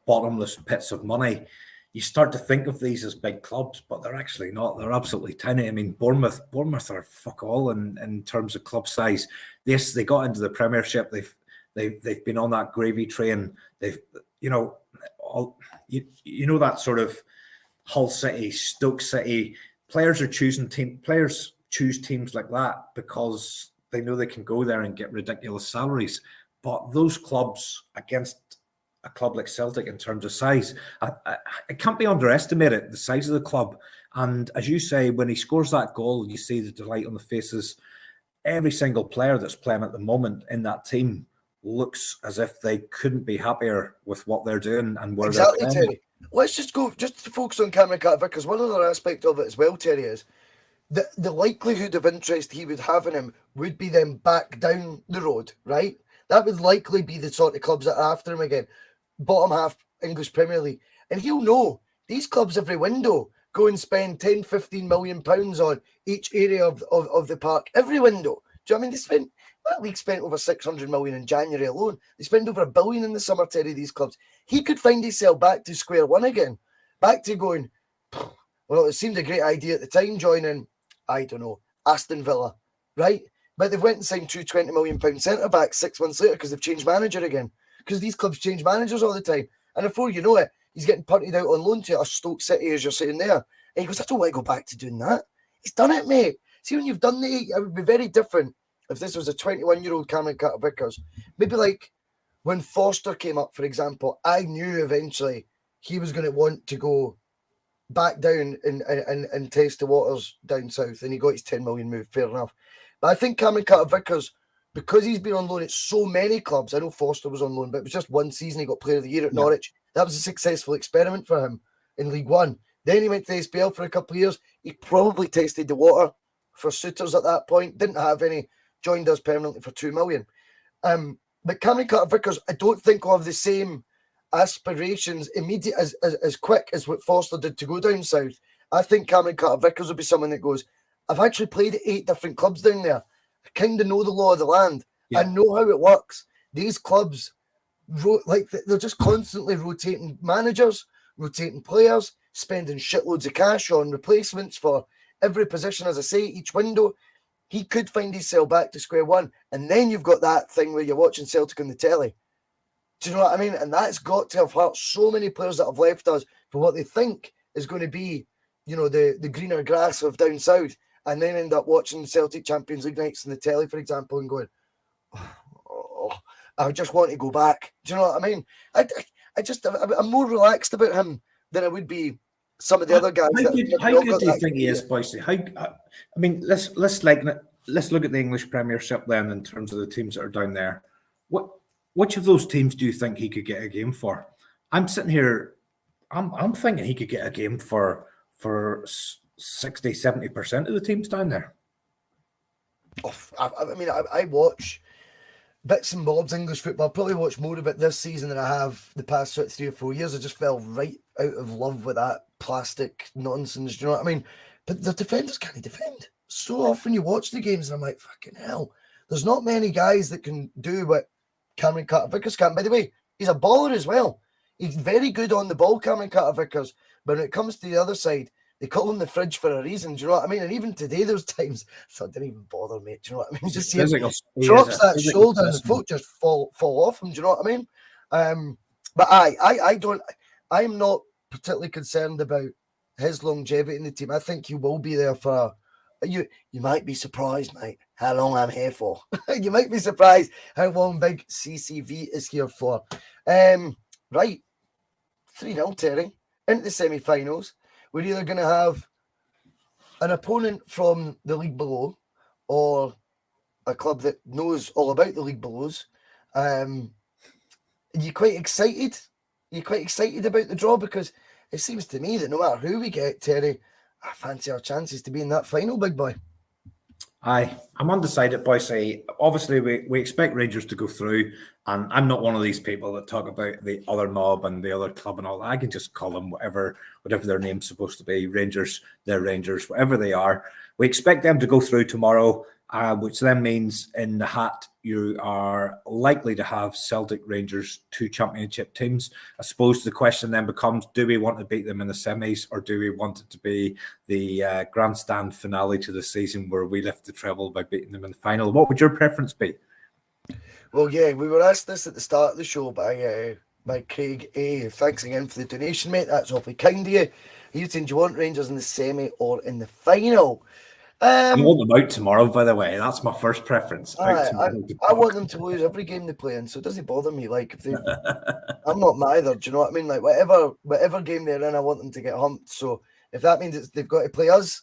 bottomless pits of money, you start to think of these as big clubs, but they're actually not. They're absolutely tiny. I mean, Bournemouth are fuck all in terms of club size. Yes, they got into the Premiership. They've been on that gravy train. They've that sort of Hull City, Stoke City players choose teams like that because they know they can go there and get ridiculous salaries. But those clubs against a club like Celtic in terms of size, it can't be underestimated, the size of the club. And as you say, when he scores that goal, you see the delight on the faces. Every single player that's playing at the moment in that team looks as if they couldn't be happier with what they're doing and where they're playing. Terry. Let's just to focus on Cameron Carter-Vickers. One other aspect of it as well, Terry, is the likelihood of interest he would have in him would be them back down the road, right? That would likely be the sort of clubs that are after him again. Bottom half English Premier League. And he'll know these clubs every window go and spend 10, 15 million pounds on each area of the park. Every window. Do you know what I mean? That league spent over 600 million in January alone. They spend over $1 billion in the summer, Terry, these clubs. He could find himself back to square one again. Back to going, Well, it seemed a great idea at the time joining, I don't know, Aston Villa, right? But they've went and signed two £20 million centre-backs 6 months later because they've changed manager again. Because these clubs change managers all the time. And before you know it, he's getting punted out on loan to a Stoke City, as you're saying there. And he goes, I don't want to go back to doing that. He's done it, mate. See, when you've done it would be very different if this was a 21-year-old Cameron Carter-Vickers. Maybe like when Foster came up, for example, I knew eventually he was going to want to go back down and test the waters down south, and he got his 10 million move, fair enough. But I think Cameron Carter-Vickers, because he's been on loan at so many clubs, I know Foster was on loan, but it was just one season he got Player of the Year at Norwich. That was a successful experiment for him in League One. Then he went to the SPL for a couple of years. He probably tested the water for suitors at that point, didn't have any, joined us permanently for 2 million. But Cameron Carter-Vickers, I don't think will have the same aspirations immediate as quick as what Foster did to go down south. I think Cameron Carter-Vickers will be someone that goes, I've actually played at 8 different clubs down there. I kind of know the law of the land. I know how it works. These clubs, they're just constantly rotating managers, rotating players, spending shitloads of cash on replacements for every position, as I say, each window. He could find himself back to square one. And then you've got that thing where you're watching Celtic on the telly. Do you know what I mean? And that's got to have hurt so many players that have left us for what they think is going to be, you know, the greener grass of down south, and then end up watching Celtic Champions League nights on the telly, for example, and going, oh, I just want to go back. Do you know what I mean? I'm more relaxed about him than I would be some of the other guys. How good do you think he is, Bhoycie? I mean, let's look at the English Premiership then in terms of the teams that are down there. Which of those teams do you think he could get a game for? I'm sitting here, I'm thinking he could get a game for 60-70% of the teams down there. I watch bits and bobs English football. I'll probably watch more of it this season than I have the past 3 or 4 years. I just fell right out of love with that plastic nonsense. Do you know what I mean? But the defenders can't defend. So often you watch the games and I'm like, fucking hell. There's not many guys that can do what Cameron Carter-Vickers can. By the way, he's a baller as well. He's very good on the ball, Cameron Carter-Vickers. But when it comes to the other side, they call him the fridge for a reason. Do you know what I mean? And even today, there's times I didn't even bother, mate. Do you know what I mean? Just see him drops that shoulder and the foot just fall off him. Do you know what I mean? But I'm not particularly concerned about his longevity in the team. I think he will be there for. You might be surprised, mate, how long I'm here for. You might be surprised how long big CCV is here for. Right, 3-0, Terry, into the semi-finals. We're either going to have an opponent from the league below or a club that knows all about the league belows. Are you quite excited? You're quite excited about the draw? Because it seems to me that no matter who we get, Terry, I fancy our chances to be in that final, big boy. Aye, I'm undecided, Bhoycie. Obviously, we expect Rangers to go through, and I'm not one of these people that talk about the other mob and the other club and all that. I can just call them whatever their name's supposed to be. Rangers, they're Rangers, whatever they are. We expect them to go through tomorrow, which then means in the hat you are likely to have Celtic, Rangers, 2 championship teams. I suppose the question then becomes, do we want to beat them in the semis, or do we want it to be the grandstand finale to the season where we lift the treble by beating them in the final? What would your preference be? Well, yeah, we were asked this at the start of the show by Craig A. Thanks again for the donation, mate. That's awfully kind of you. You saying, do you want Rangers in the semi or in the final? I want them out tomorrow, by the way. That's my first preference. I want them to lose every game they play in, so it doesn't bother me. Like, if they, I'm not mad either. Do you know what I mean? Like, whatever game they're in, I want them to get humped. So if that means they've got to play us,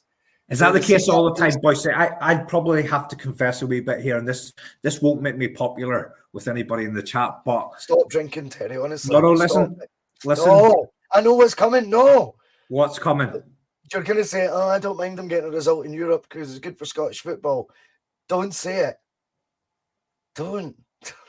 is that the case all the time, Bhoycie? I'd probably have to confess a wee bit here, and this won't make me popular with anybody in the chat. But stop drinking, Terry. Honestly, no, listen. No, I know what's coming. No, what's coming? You're going to say, oh, I don't mind them getting a result in Europe because it's good for Scottish football. Don't say it. Don't.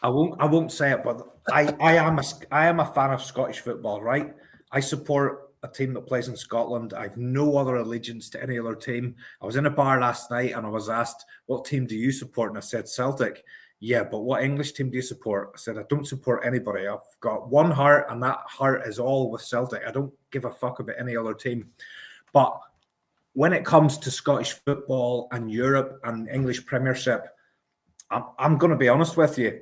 I won't say it, but I am a fan of Scottish football, right? I support a team that plays in Scotland. I have no other allegiance to any other team. I was in a bar last night and I was asked, what team do you support? And I said, Celtic. Yeah, but what English team do you support? I said, I don't support anybody. I've got one heart, and that heart is all with Celtic. I don't give a fuck about any other team. But when it comes to Scottish football and Europe and English Premiership, I'm going to be honest with you.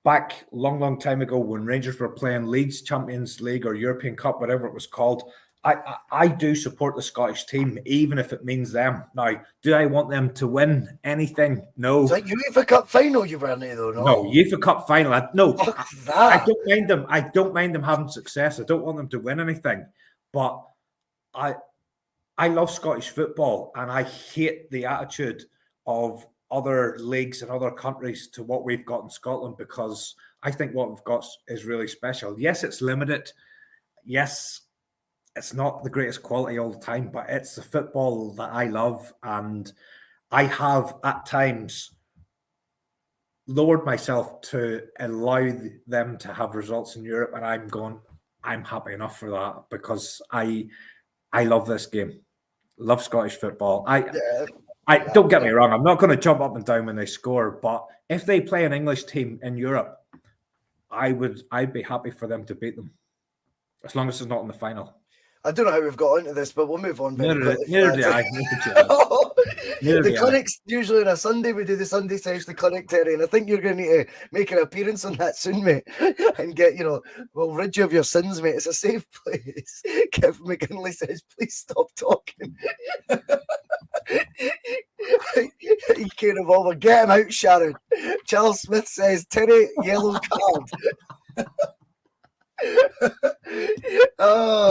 Back long time ago when Rangers were playing Leeds Champions League or European Cup, whatever it was called, I do support the Scottish team, even if it means them. Now, do I want them to win anything? No. It's like UEFA Cup final you were in there, though, no? No, UEFA Cup final. I don't mind them. I don't mind them having success. I don't want them to win anything. But I love Scottish football, and I hate the attitude of other leagues and other countries to what we've got in Scotland, because I think what we've got is really special. Yes, it's limited. Yes, it's not the greatest quality all the time, but it's the football that I love, and I have at times lowered myself to allow them to have results in Europe, and I'm happy enough for that, because I love this game. Love Scottish football. I don't get me wrong, I'm not going to jump up and down when they score, but if they play an English team in Europe, I'd be happy for them to beat them, as long as it's not in the final. I don't know how we've got into this, but we'll move on. Neither do I. The clinic's usually on a Sunday. We do the Sunday session, the clinic, Terry, and I think you're going to need to make an appearance on that soon, mate, and get, we'll rid you of your sins, mate. It's a safe place. Kevin McGinley says, please stop talking. He can't evolve. Get him out, Sharon. Charles Smith says, Terry, yellow card.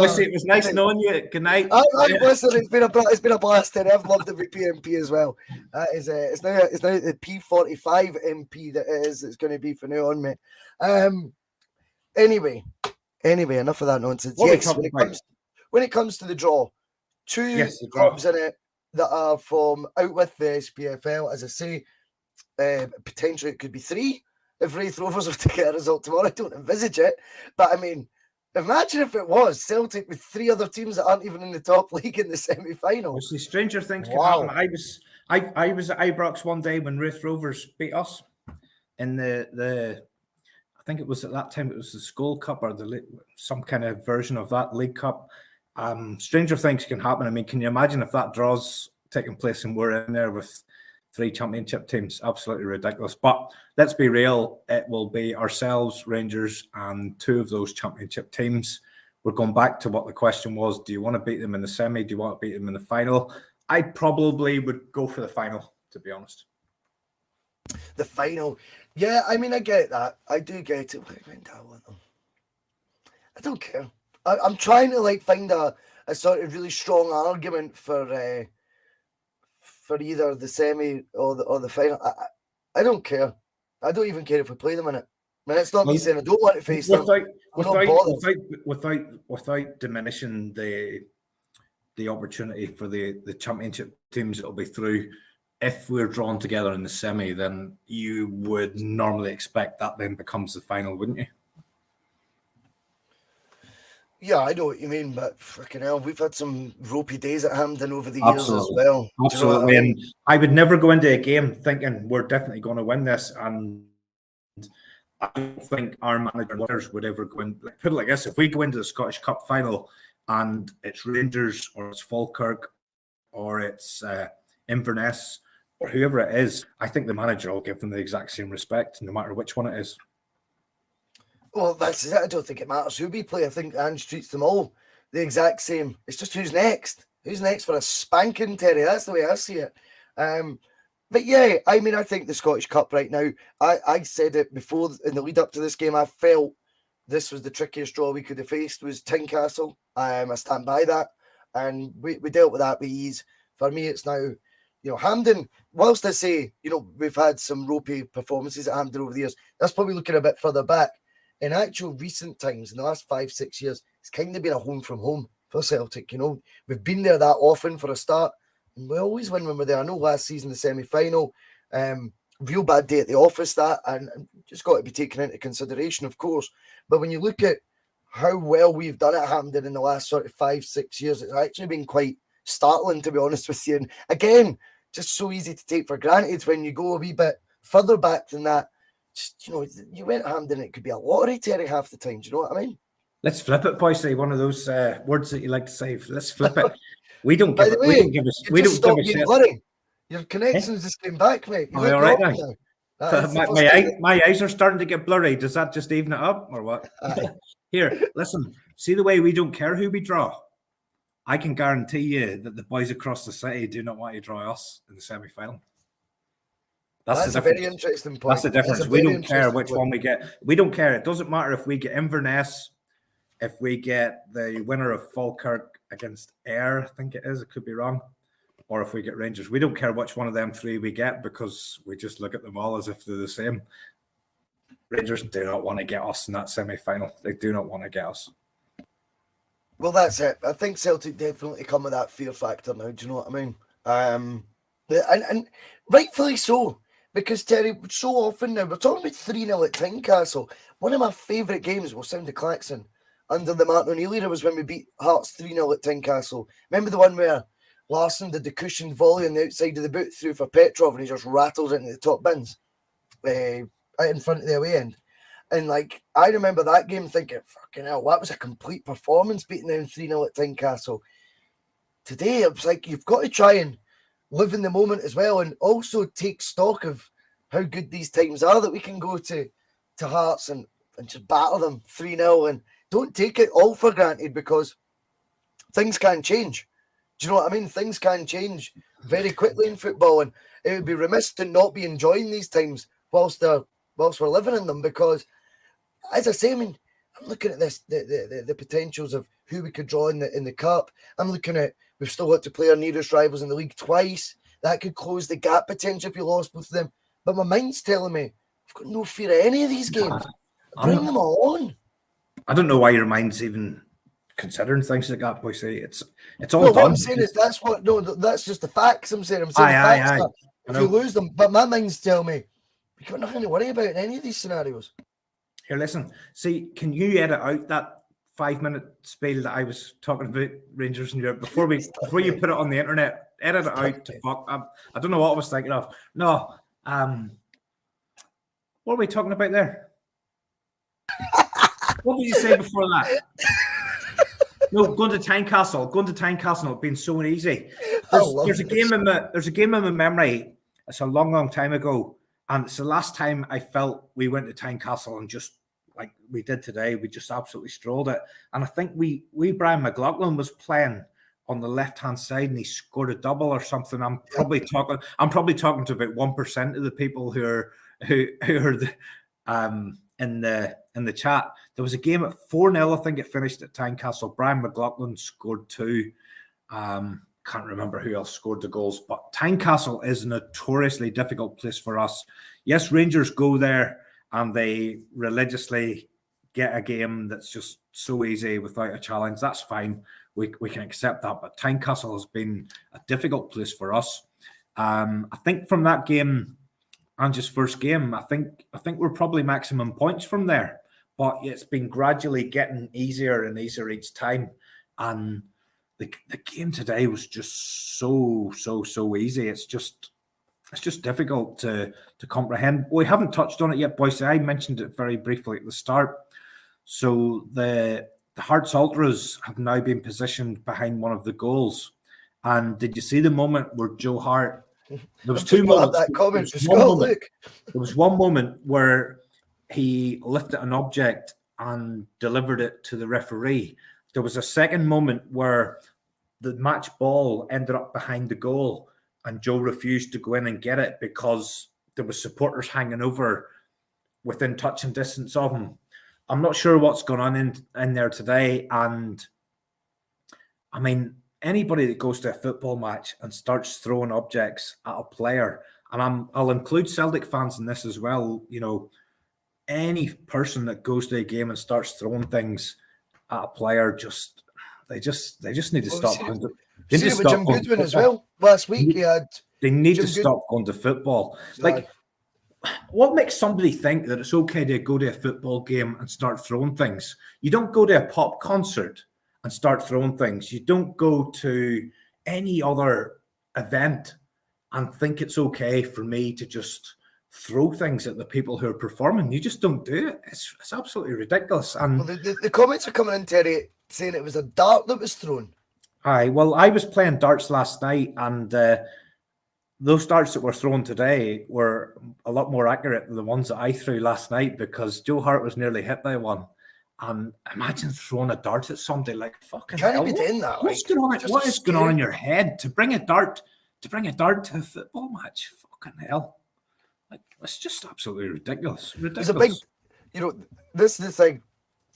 Listen, it was nice knowing you. Good night. Listen, it's been a blast, Terry. I've loved every PMP as well. It's now the P45 MP that it is. It's going to be from now on, mate. Anyway, enough of that nonsense. When it comes to the draw, two clubs in it that are from out with the SPFL, as I say, potentially it could be three. If Wraith Rovers were to get a result tomorrow, I don't envisage it. But I mean, imagine if it was Celtic with three other teams that aren't even in the top league in the semi-final. Well, see, stranger things can happen. I was at Ibrox one day when Wraith Rovers beat us in the I think it was at that time it was the School Cup or some kind of version of that League Cup. Stranger things can happen. I mean, can you imagine if that draw's taking place and we're in there with three championship teams? Absolutely ridiculous. But let's be real, it will be ourselves, Rangers, and two of those championship teams. We're going back to what the question was. Do you want to beat them in the semi? Do you want to beat them in the final? I probably would go for the final, to be honest. The final. Yeah, I mean, I get that. I do get it. When do I want them? I don't care. I'm trying to find a sort of really strong argument for either the semi or the final. I don't care. I don't even care if we play them in it. I mean, it's not me saying I don't want to face them. Without diminishing the opportunity for the championship teams that'll be through, if we're drawn together in the semi, then you would normally expect that then becomes the final, wouldn't you? Yeah, I know what you mean, but freaking hell, we've had some ropey days at Hampden over the years as well. Absolutely. And I would never go into a game thinking we're definitely going to win this. And I don't think our managers would ever go in. Put it like this: if we go into the Scottish Cup final and it's Rangers or it's Falkirk or it's Inverness or whoever it is, I think the manager will give them the exact same respect, no matter which one it is. Well, that's it. I don't think it matters who we play. I think Ange treats them all the exact same. It's just who's next. Who's next for a spanking, Terry? That's the way I see it. But yeah, I mean, I think the Scottish Cup right now, I said it before in the lead up to this game, I felt this was the trickiest draw we could have faced was Tynecastle. I stand by that. And we dealt with that with ease. For me, it's now, Hampden, whilst I say, we've had some ropey performances at Hampden over the years, that's probably looking a bit further back. In actual recent times, in the last 5-6 years, it's kind of been a home from home for Celtic. We've been there that often for a start, and we always win when we're there. I know last season, the semi-final, real bad day at the office, that, and just got to be taken into consideration, of course. But when you look at how well we've done at Hampden in the last sort of 5-6 years, it's actually been quite startling, to be honest with you. And again, just so easy to take for granted when you go a wee bit further back than that. Just, you went to Hampden, it could be a lottery, Terry, half the time. Do you know what I mean? Let's flip it, Bhoycie. One of those words that you like to say. Let's flip it. We don't By give. the We way, don't give us. you We just don't give stopped a being shit. blurry. Your connection's just came back, mate. You Are we look all right normal now? That is the first time My eyes are starting to get blurry. Does that just even it up or what? Aye. Here, listen. See the way we don't care who we draw. I can guarantee you that the boys across the city do not want to draw us in the semi-final. That's the a very difference. interesting point. That's the difference. a We very don't care interesting which point. one we get. We don't care. It doesn't matter if we get Inverness, if we get the winner of Falkirk against Ayr, I think it is. It could be wrong. Or if we get Rangers. We don't care which one of them three we get because we just look at them all as if they're the same. Rangers do not want to get us in that semi-final. They do not want to get us. Well, that's it. I think Celtic definitely come with that fear factor now. Do you know what I mean? And rightfully so, because Terry, so often now we're talking about 3-0 at Tynecastle. One of my favourite games will sound the klaxon under the Martin O'Neill era was when we beat Hearts 3-0 at Tynecastle. Remember the one where Larson did the cushioned volley on the outside of the boot through for Petrov and he just rattled into the top bins right in front of the away end. And like I remember that game thinking, fucking hell, that was a complete performance beating them 3-0 at Tynecastle. Today it was like you've got to try and live in the moment as well and also take stock of how good these times are that we can go to Hearts and just batter them 3-0 and don't take it all for granted because things can change. Do you know what I mean? Things can change very quickly in football and it would be remiss to not be enjoying these times whilst we're living in them because as I say, I mean, I'm looking at this, the potentials of who we could draw in the cup. I'm looking at we've still got to play our nearest rivals in the league twice. That could close the gap potentially if you lost both of them. But my mind's telling me I've got no fear of any of these games. Bring them all on. I don't know why your mind's even considering things like that, Bhoycie. It's all No, done. what I'm saying is that's just the facts. I'm saying the facts are if you lose them. But my mind's telling me you've got nothing to worry about in any of these scenarios. Here, listen. See, can you edit out that 5-minute spiel that I was talking about Rangers in Europe before you put it on the internet? Edit it out to fuck up. I don't know what I was thinking of. No, what are we talking about there? What did you say before that? No, going to Tynecastle. It's been so easy. There's a game in my memory. It's a long time ago, and it's the last time I felt we went to Tynecastle and just like we did today, we just absolutely strolled it. And I think we Brian McLaughlin was playing on the left-hand side, and he scored a double or something. I'm probably talking to about 1% of the people who are in the chat. There was a game at 4-0. I think it finished at Tynecastle. Brian McLaughlin scored 2. Can't remember who else scored the goals, but Tynecastle is a notoriously difficult place for us. Yes, Rangers go there and they religiously get a game that's just so easy without a challenge. That's fine. We can accept that. But Tynecastle has been a difficult place for us. I think from that game, Ange's first game, I think we're probably maximum points from there. But it's been gradually getting easier and easier each time. And the game today was just so easy. It's just difficult to comprehend. We haven't touched on it yet, Bhoycie. I mentioned it very briefly at the start. So the Hearts Ultras have now been positioned behind one of the goals. And did you see the moment where Joe Hart? There was two moments. That comment for Scott, look. There was one moment where he lifted an object and delivered it to the referee. There was a second moment where the match ball ended up behind the goal and Joe refused to go in and get it because there were supporters hanging over within touching distance of him. I'm not sure what's going on in there today. And I mean, anybody that goes to a football match and starts throwing objects at a player, and I'll include Celtic fans in this as well, you know, any person that goes to a game and starts throwing things at a player, they just need to stop. They need to stop Jim Goodwin as well. Last week they need to stop going to football. Like, what makes somebody think that it's okay to go to a football game and start throwing things? You don't go to a pop concert and start throwing things. You don't go to any other event and think it's okay for me to just throw things at the people who are performing. You just don't do it. It's absolutely ridiculous. And well, the comments are coming in, Terry, saying it was a dart that was thrown. Hi. Well, I was playing darts last night, and those darts that were thrown today were a lot more accurate than the ones that I threw last night, because Joe Hart was nearly hit by one. And imagine throwing a dart at somebody, like, fucking Can't hell. be doing that. What's Like, going on? just What is going on scary. in your head to bring a dart to a football match? Fucking hell. Like, it's just absolutely ridiculous. There's a big, this is the thing,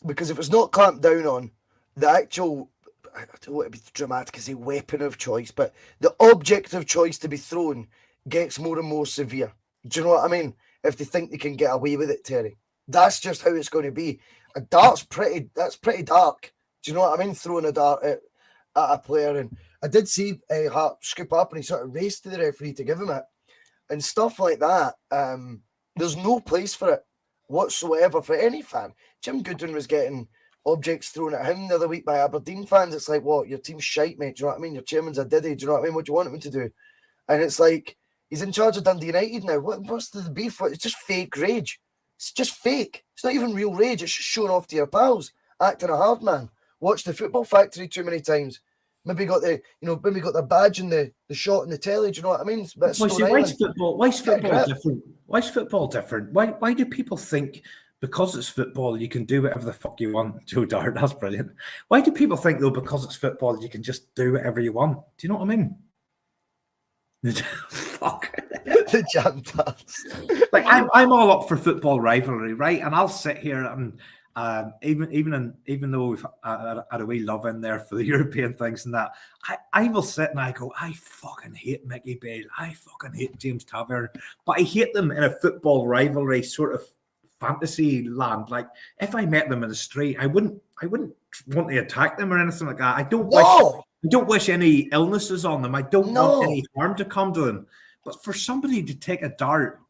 because if it's not clamped down on, the actual, I don't want to be dramatic as a weapon of choice, but the object of choice to be thrown gets more and more severe. Do you know what I mean? If they think they can get away with it, Terry. That's just how it's going to be. A dart's that's pretty dark. Do you know what I mean? Throwing a dart at a player. And I did see Hart scoop up and he sort of raced to the referee to give him it. And stuff like that. There's no place for it whatsoever for any fan. Jim Goodwin was getting objects thrown at him the other week by Aberdeen fans. It's like, what? Your team's shite, mate. Do you know what I mean? Your chairman's a diddy. Do you know what I mean? What do you want him to do? And it's like, he's in charge of Dundee United now. What's the beef? It's just fake rage. It's just fake. It's not even real rage. It's just showing off to your pals, acting a hard man. Watched the Football Factory too many times. Maybe got the badge and the shot in the telly. Do you know what I mean? Why is football different? Why is football different? Why do people think because it's football you can do whatever the fuck you want? Joe Dart, that's brilliant. Why do people think though because it's football you can just do whatever you want? Do you know what I mean? Fuck. The Jambos. Like I'm all up for football rivalry, right? And I'll sit here and even though we've had a wee love in there for the European things and that, I will sit and I go, I fucking hate Mickey Bale, I fucking hate James Taverner, but I hate them in a football rivalry sort of fantasy land. Like if I met them in the street, I wouldn't want to attack them or anything like that. I don't wish any illnesses on them. I don't want any harm to come to them. But for somebody to take a dart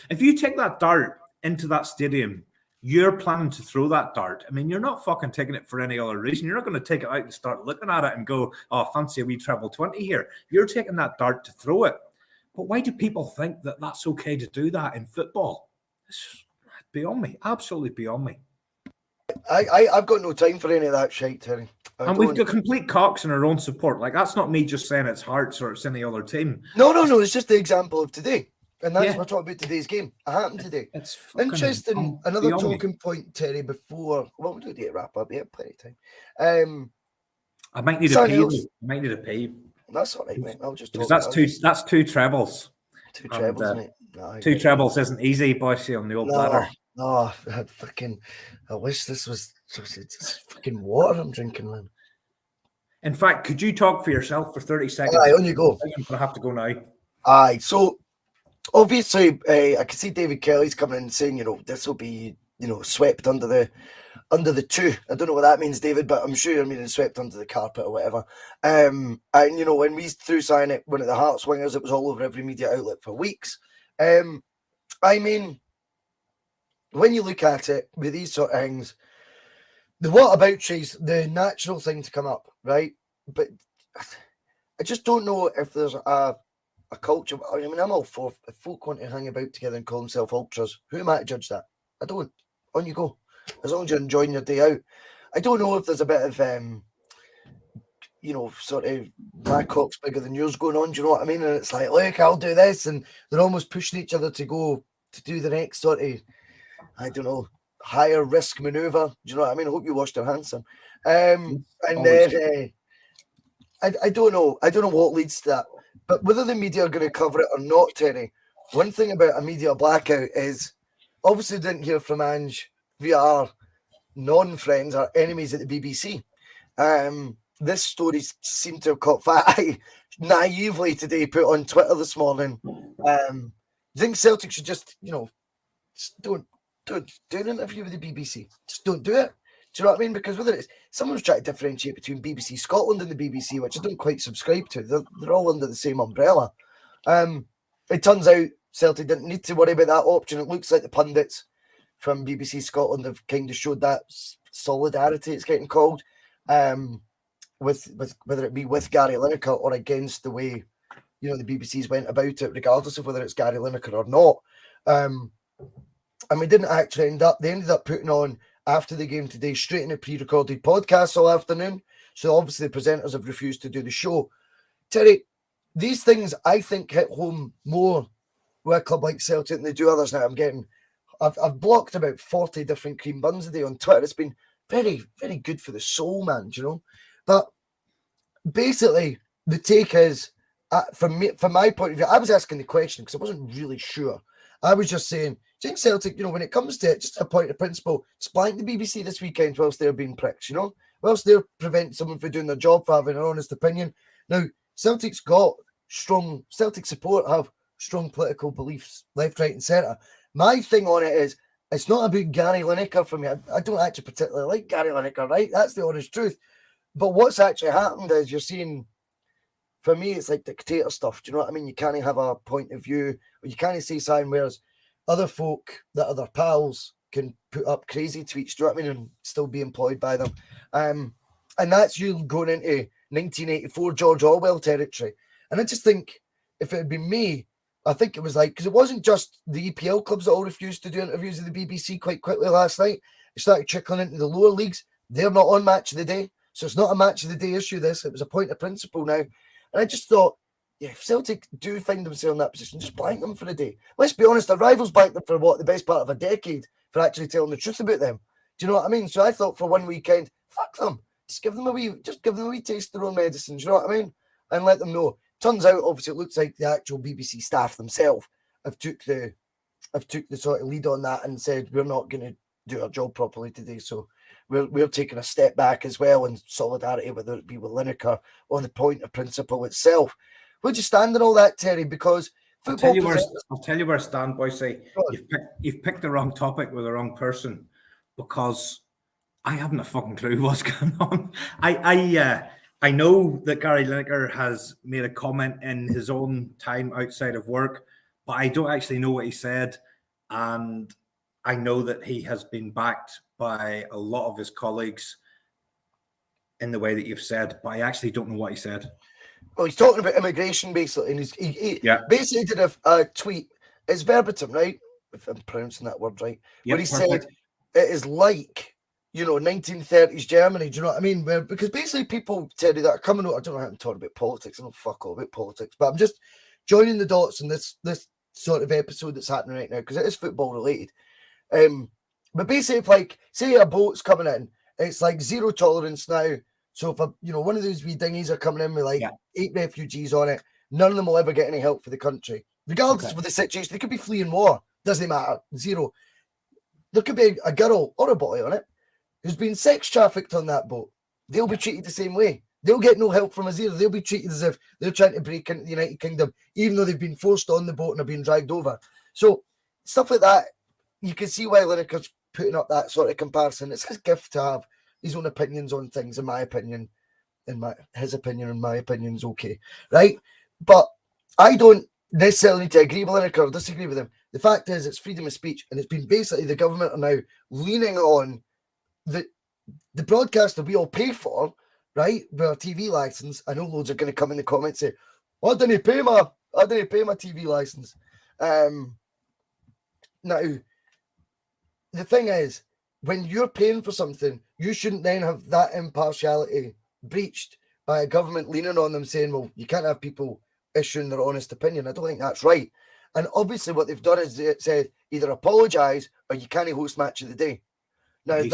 if you take that dart into that stadium, you're planning to throw that dart. I mean, you're not fucking taking it for any other reason. You're not going to take it out and start looking at it and go, oh, fancy a wee treble 20 here. You're taking that dart to throw it. But why do people think that that's okay to do that in football? It's beyond me. Absolutely beyond me. I've got no time for any of that shit, Terry. And we've got complete cocks in our own support. Like, that's not me just saying it's Hearts or it's any other team. No. It's just the example of today. And that's what we're talking about today's game. It happened today. It's interesting. Another talking point, Terry, before... Well, we'll do a wrap-up. Yeah, plenty of time. I might need a pee. That's all right, mate. I'll just talk. That's two trebles. Two trebles, mate. No, two trebles isn't easy, Bhoycie, on the old bladder. No, I wish this was just fucking water I'm drinking, man. In fact, could you talk for yourself for 30 seconds? Aye, on you go. I'm going to have to go now. Aye, so obviously, I can see David Kelly's coming in and saying, this will be, swept under the two. I don't know what that means, David, but I'm sure you're meaning swept under the carpet or whatever. And when we threw sign it, one of the Hearts wingers, it was all over every media outlet for weeks. I mean, when you look at it with these sort of things, the whataboutery's the natural thing to come up, right? But I just don't know if there's a culture. I mean, I'm all for if folk want to hang about together and call themselves ultras. Who am I to judge that? I don't. On you go. As long as you're enjoying your day out. I don't know if there's a bit of, sort of my cock's bigger than yours going on. Do you know what I mean? And it's like, look, I'll do this. And they're almost pushing each other to go to do the next sort of, I don't know, higher risk maneuver. Do you know what I mean? I hope you washed your hands, son. And then I don't know. I don't know what leads to that. But whether the media are going to cover it or not, Terry, one thing about a media blackout is obviously didn't hear from Ange via our non-friends, our enemies at the BBC. This story seemed to have caught fire. I naively today put on Twitter this morning. Do you think Celtic should just don't do an interview with the BBC? Just don't do it. Do you know what I mean? Because whether it's someone's trying to differentiate between BBC Scotland and the BBC, which I don't quite subscribe to. They're all under the same umbrella. It turns out Celtic didn't need to worry about that option. It looks like the pundits from BBC Scotland have kind of showed that solidarity, it's getting called, with whether it be with Gary Lineker or against the way the BBC's went about it, regardless of whether it's Gary Lineker or not. And we didn't actually end up. They ended up putting on after the game today, straight in a pre-recorded podcast all afternoon. So obviously the presenters have refused to do the show. Terry, these things I think hit home more with a club like Celtic than they do others now. I've blocked about 40 different cream buns a day on Twitter. It's been very, very good for the soul, man, do you know? But basically, the take is, from my point of view, I was asking the question because I wasn't really sure. I was just saying, do you think Celtic, when it comes to it, just a point of principle, splank the BBC this weekend whilst they're being pricks, whilst they're preventing someone from doing their job for having an honest opinion. Now, Celtic support have strong political beliefs, left, right, and centre. My thing on it is, it's not about Gary Lineker for me. I don't actually particularly like Gary Lineker, right? That's the honest truth. But what's actually happened is you're seeing, for me, it's like dictator stuff. Do you know what I mean? You can't have a point of view, or you can't say something, whereas other folk that are their pals can put up crazy tweets, do you know what I mean, and still be employed by them. And that's you going into 1984 George Orwell territory. And I just think if it had been me, I think it was like, because it wasn't just the EPL clubs that all refused to do interviews with the BBC quite quickly last night. It started trickling into the lower leagues. They're not on Match of the Day. So it's not a Match of the Day issue, this. It was a point of principle now. And I just thought, yeah, if Celtic do find themselves in that position, just blank them for a day. Let's be honest, their rivals blanked them for the best part of a decade for actually telling the truth about them. Do you know what I mean? So I thought for one weekend, fuck them. Just give them a wee taste of their own medicine. Do you know what I mean? And let them know. Turns out, obviously, it looks like the actual BBC staff themselves have took the sort of lead on that and said we're not going to do our job properly today. So we're taking a step back as well in solidarity, whether it be with Lineker or the point of principle itself. Where'd you stand in all that, Terry? Because I'll tell you where I stand, Bhoycie. You've picked the wrong topic with the wrong person, because I haven't a fucking clue what's going on. I know that Gary Lineker has made a comment in his own time outside of work, but I don't actually know what he said. And I know that he has been backed by a lot of his colleagues in the way that you've said, but I actually don't know what he said. Well, he's talking about immigration, basically, and he basically did a tweet. It's verbatim, right? If I'm pronouncing that word right. Where he said, it is like, 1930s Germany. Do you know what I mean? Because basically people, Terry, that are coming out, I don't know how to talk about politics. I don't fuck all about politics, but I'm just joining the dots in this sort of episode that's happening right now, because it is football related. But basically, if, like, say a boat's coming in, it's like zero tolerance now. So if one of those wee dinghies are coming in with like 8 refugees on it, none of them will ever get any help for the country, regardless of the situation. They could be fleeing war, doesn't matter. Zero. There could be a girl or a boy on it who's been sex trafficked on that boat. They'll be treated the same way. They'll get no help from us either. They'll be treated as if they're trying to break into the United Kingdom, even though they've been forced on the boat and are being dragged over. So stuff like that, you can see why Lineker's putting up that sort of comparison. It's his gift to have his own opinions on things, in my opinion. His opinion and my opinion's okay, right? But I don't necessarily need to agree with Lineker or disagree with him. The fact is, it's freedom of speech, and it's been basically the government are now leaning on the broadcaster we all pay for, right? With our TV license. I know loads are going to come in the comments and say, I didn't pay my TV license. Now, the thing is, when you're paying for something, you shouldn't then have that impartiality breached by a government leaning on them saying, well, you can't have people issuing their honest opinion. I don't think that's right. And obviously what they've done is they said either apologise or you can't host Match of the Day. Now he's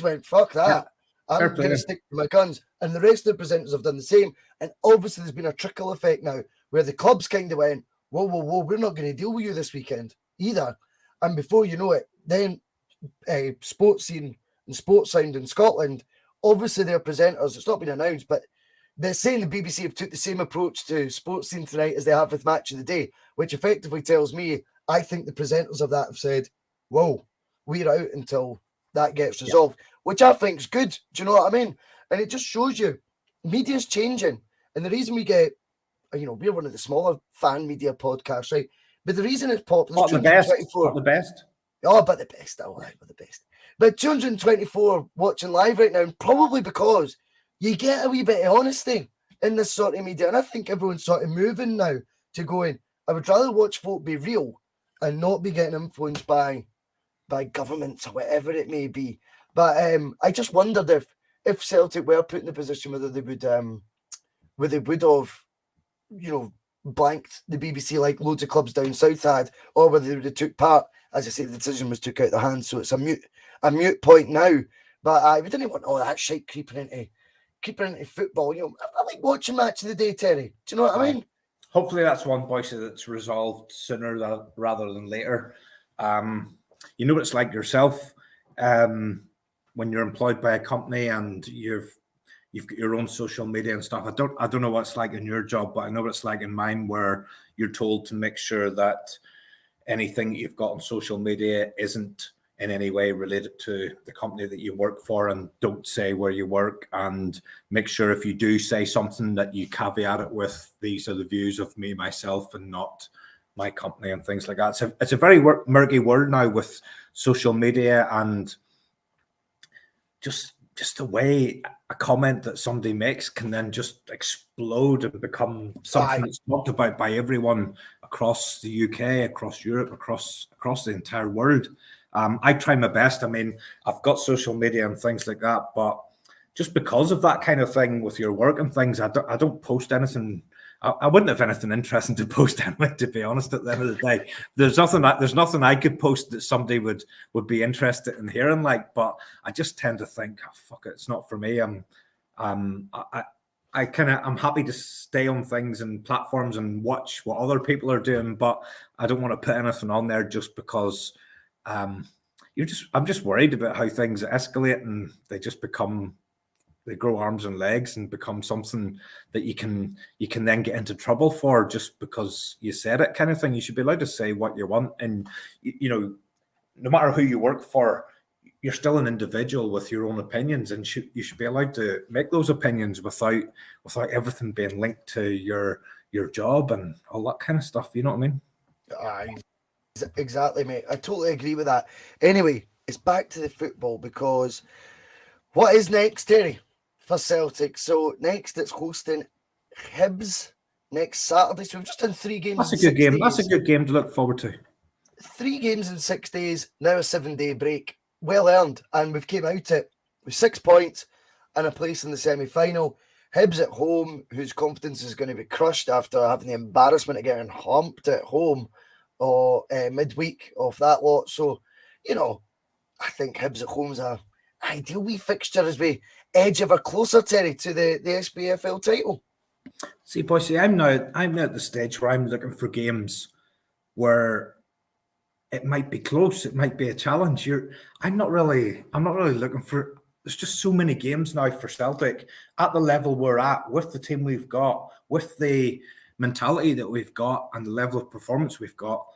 went, fuck that. I'm going to stick to my guns. And the rest of the presenters have done the same. And obviously there's been a trickle effect now where the clubs kind of went, whoa, we're not going to deal with you this weekend either. And before you know it, then Sports Scene and Sports Sound in Scotland, obviously their presenters, it's not been announced, but they're saying the BBC have took the same approach to Sports Scene tonight as they have with Match of the Day, which effectively tells me, I think the presenters of that have said, whoa, we're out until that gets resolved, which I think is good. Do you know what I mean? And it just shows you media's changing. And the reason we get, we're one of the smaller fan media podcasts, right? But the reason it's popular is the best. Oh, but the best. Oh, right, the best. But 224 watching live right now, and probably because you get a wee bit of honesty in this sort of media. And I think everyone's sort of moving now to going, I would rather watch folk be real and not be getting influenced by governments or whatever it may be. But I just wondered if Celtic were put in the position whether they would have, blanked the BBC like loads of clubs down south had, or whether they would have took part. As I say, the decision was took out of their hands, so it's a mute point now. But we didn't want all that shit creeping into football. I like watching Match of the Day, Terry. Do you know what I mean? Hopefully that's one, Bhoycie, that's resolved sooner rather than later. You know what it's like yourself when you're employed by a company and you've got your own social media and stuff. I don't know what it's like in your job, but I know what it's like in mine, where you're told to make sure that anything that you've got on social media isn't in any way related to the company that you work for, and don't say where you work, and make sure if you do say something that you caveat it with, these are the views of me, myself, and not my company and things like that. It's a very murky world now with social media, and just the way a comment that somebody makes can then just explode and become something that's talked about by everyone across the UK, across Europe, across the entire world. I try my best. I mean, I've got social media and things like that, but just because of that kind of thing with your work and things, I don't post anything. I wouldn't have anything interesting to post anyway, to be honest. At the end of the day, there's nothing I could post that somebody would be interested in hearing. But I just tend to think, oh, fuck it, it's not for me. I'm happy to stay on things and platforms and watch what other people are doing, but I don't want to put anything on there just because I'm just worried about how things escalate and they grow arms and legs and become something that you can then get into trouble for just because you said it, kind of thing. You should be allowed to say what you want, and no matter who you work for, you're still an individual with your own opinions, and you should be allowed to make those opinions without everything being linked to your job and all that kind of stuff. You know what I mean? Exactly, mate. I totally agree with that. Anyway, it's back to the football, because what is next, Terry, for Celtic? So next it's hosting Hibs next Saturday. So we've just done 3 games. That's a good game. That's a good game to look forward to. 3 games in 6 days, now a 7-day break. Well earned. And we've came out it with 6 points and a place in the semi-final. Hibs at home, whose confidence is going to be crushed after having the embarrassment of getting humped at home or midweek off that lot. So, I think Hibs at home's a ideal wee fixture as we edge ever closer, Terry, to the SPFL title. See, Bhoycie, I'm now at the stage where I'm looking for games where it might be close, it might be a challenge. I'm not really looking for. There's just so many games now for Celtic at the level we're at, with the team we've got, with the mentality that we've got and the level of performance we've got.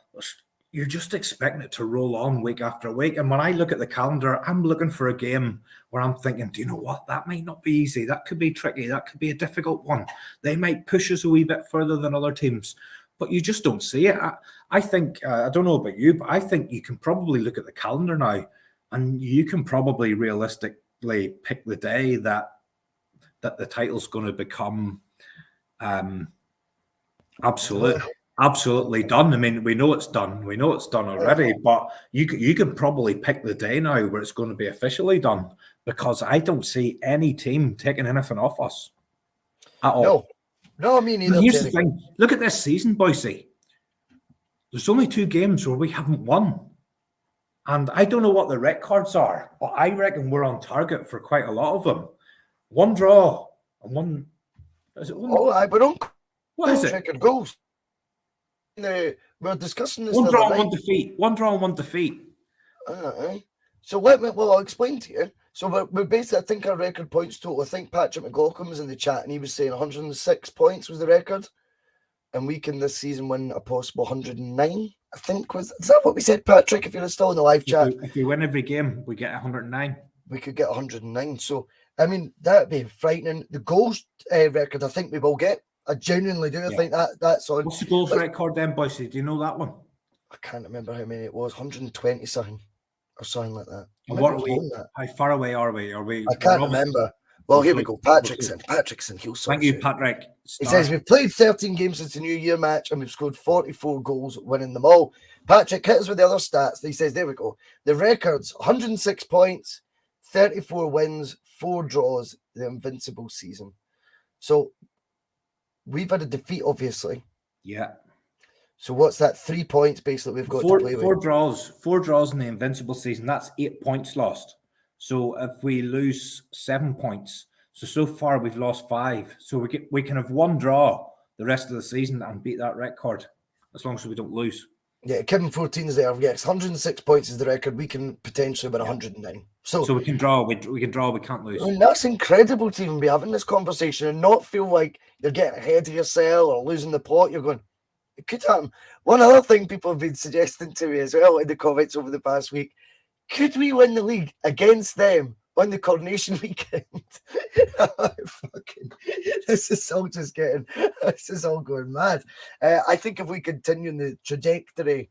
You're just expecting it to roll on week after week. And when I look at the calendar, I'm looking for a game where I'm thinking, do you know what? That might not be easy. That could be tricky. That could be a difficult one. They might push us a wee bit further than other teams, but you just don't see it. I think, I don't know about you, but I think you can probably look at the calendar now and you can probably realistically pick the day that the title's going to become absolutely done. I mean, we know it's done. We know it's done already, but you can probably pick the day now where it's going to be officially done, because I don't see any team taking anything off us at all. No, I mean, neither. Here's the thing. Look at this season, Bhoycie. There's only 2 games where we haven't won. And I don't know what the records are, but I reckon we're on target for quite a lot of them. 1 draw and 1... Is it 1? Oh, we're on. What is it? Record goals. We're discussing this. 1 draw and 1 defeat. 1 draw and 1 defeat. So I'll explain to you. So we're basically, I think our record points total, I think Patrick McLaughlin was in the chat and he was saying 106 points was the record. And we can this season win a possible 109, I think. Is that what we said, Patrick, if you're still in the live chat? If we win every game, we get 109. We could get 109. So, I mean, that'd be frightening. The goals record, I think we will get. I genuinely do. I think that's on. What's the goals record then, Bhoycie? Do you know that one? I can't remember how many it was. 120 something or something like that. How far away are we? I can't remember. Well, here we go. Patrickson. He'll sort. Thank you, Patrick. He says we've played 13 games since the New Year match and we've scored 44 goals, winning them all. Patrick, hit us with the other stats. He says, there we go. The record's 106 points, 34 wins, 4 draws, the invincible season. So we've had a defeat, obviously. Yeah. So what's that? 3 points basically we've got to play with. Four draws in the invincible season. That's 8 points lost. So if we lose 7 points, so far we've lost 5. So we can have 1 draw the rest of the season and beat that record as long as we don't lose. Yeah, Kevin 14 is there. Yes, 106 points is the record. We can potentially win 109. So we can draw. We can draw. We can't lose. I mean, that's incredible to even be having this conversation and not feel like you're getting ahead of yourself or losing the plot. You're going, it could happen. One other thing people have been suggesting to me as well in the comments over the past week, could we win the league against them on the Coronation weekend? This is all going mad. I think if we continue in the trajectory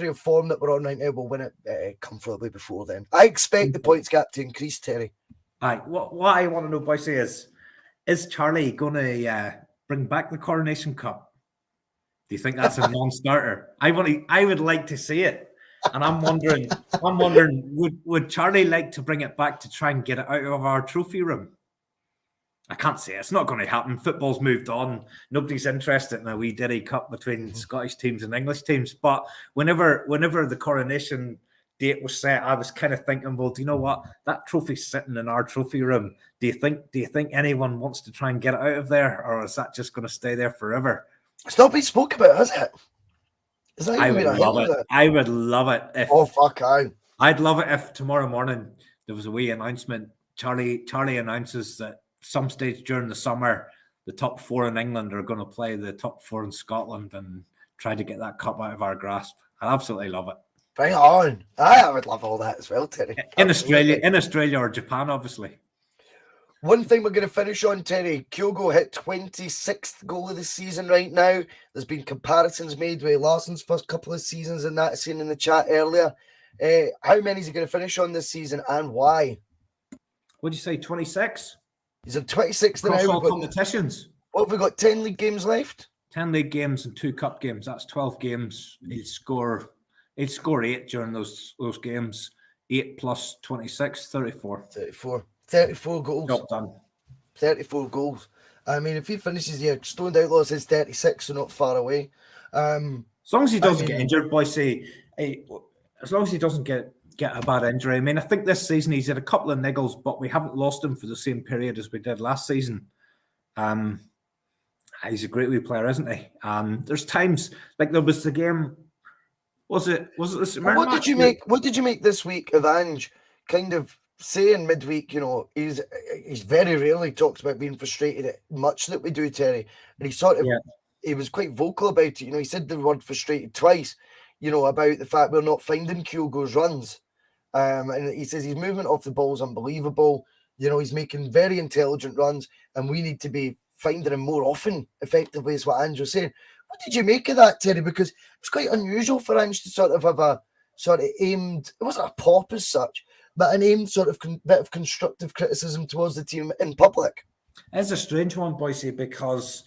of form that we're on right now, we'll win it comfortably before then. I expect the points gap to increase, Terry. What I want to know, Bhoycie, is Charlie going to bring back the Coronation Cup? Do you think that's a non-starter? I would like to see it. And I'm wondering, would Charlie like to bring it back to try and get it out of our trophy room? I can't say it. It's not going to happen. Football's moved on. Nobody's interested in a wee Diddy Cup between Scottish teams and English teams. But whenever the coronation date was set, I was kind of thinking, well, do you know what? That trophy's sitting in our trophy room. Do you think anyone wants to try and get it out of there, or is that just going to stay there forever? It's not been spoke about, has it? I would love it. I would love it if. Oh fuck! I'd love it if tomorrow morning there was a wee announcement. Charlie announces that some stage during the summer, the top 4 in England are going to play the top 4 in Scotland and try to get that cup out of our grasp. I absolutely love it. Bring it on! I would love all that as well, Terry. In Australia or Japan, obviously. One thing we're going to finish on, Terry. Kyogo hit 26th goal of the season right now. There's been comparisons made with Larsson's first couple of seasons and that seen in the chat earlier. How many is he going to finish on this season and why? What did you say, 26? He's on 26th now. Across all competitions. What have we got, 10 league games left? 10 league games and 2 cup games. That's 12 games. He'd score 8 during those games. 8 plus 26, 34. 34 goals. Job done. 34 goals. I mean, if he finishes here, Stoned Outlaw says 36, so not far away. As long as he doesn't get injured, Bhoycie, as long as he doesn't get a bad injury. I mean, I think this season he's had a couple of niggles, but we haven't lost him for the same period as we did last season. He's a great wee player, isn't he? There's times, like there was the game, was it the what did you make this week of Ange kind of saying midweek, he's very rarely talks about being frustrated at much that we do, Terry. And he sort of he was quite vocal about it. He said the word frustrated twice, about the fact we're not finding Kyogo's runs. And he says his movement off the ball is unbelievable. He's making very intelligent runs, and we need to be finding him more often, effectively, is what Ange was saying. What did you make of that, Terry? Because it's quite unusual for Ange to sort of have a sort of aimed, it wasn't a pop as such, but an aimed sort of bit of constructive criticism towards the team in public. It's a strange one, Bhoycie, because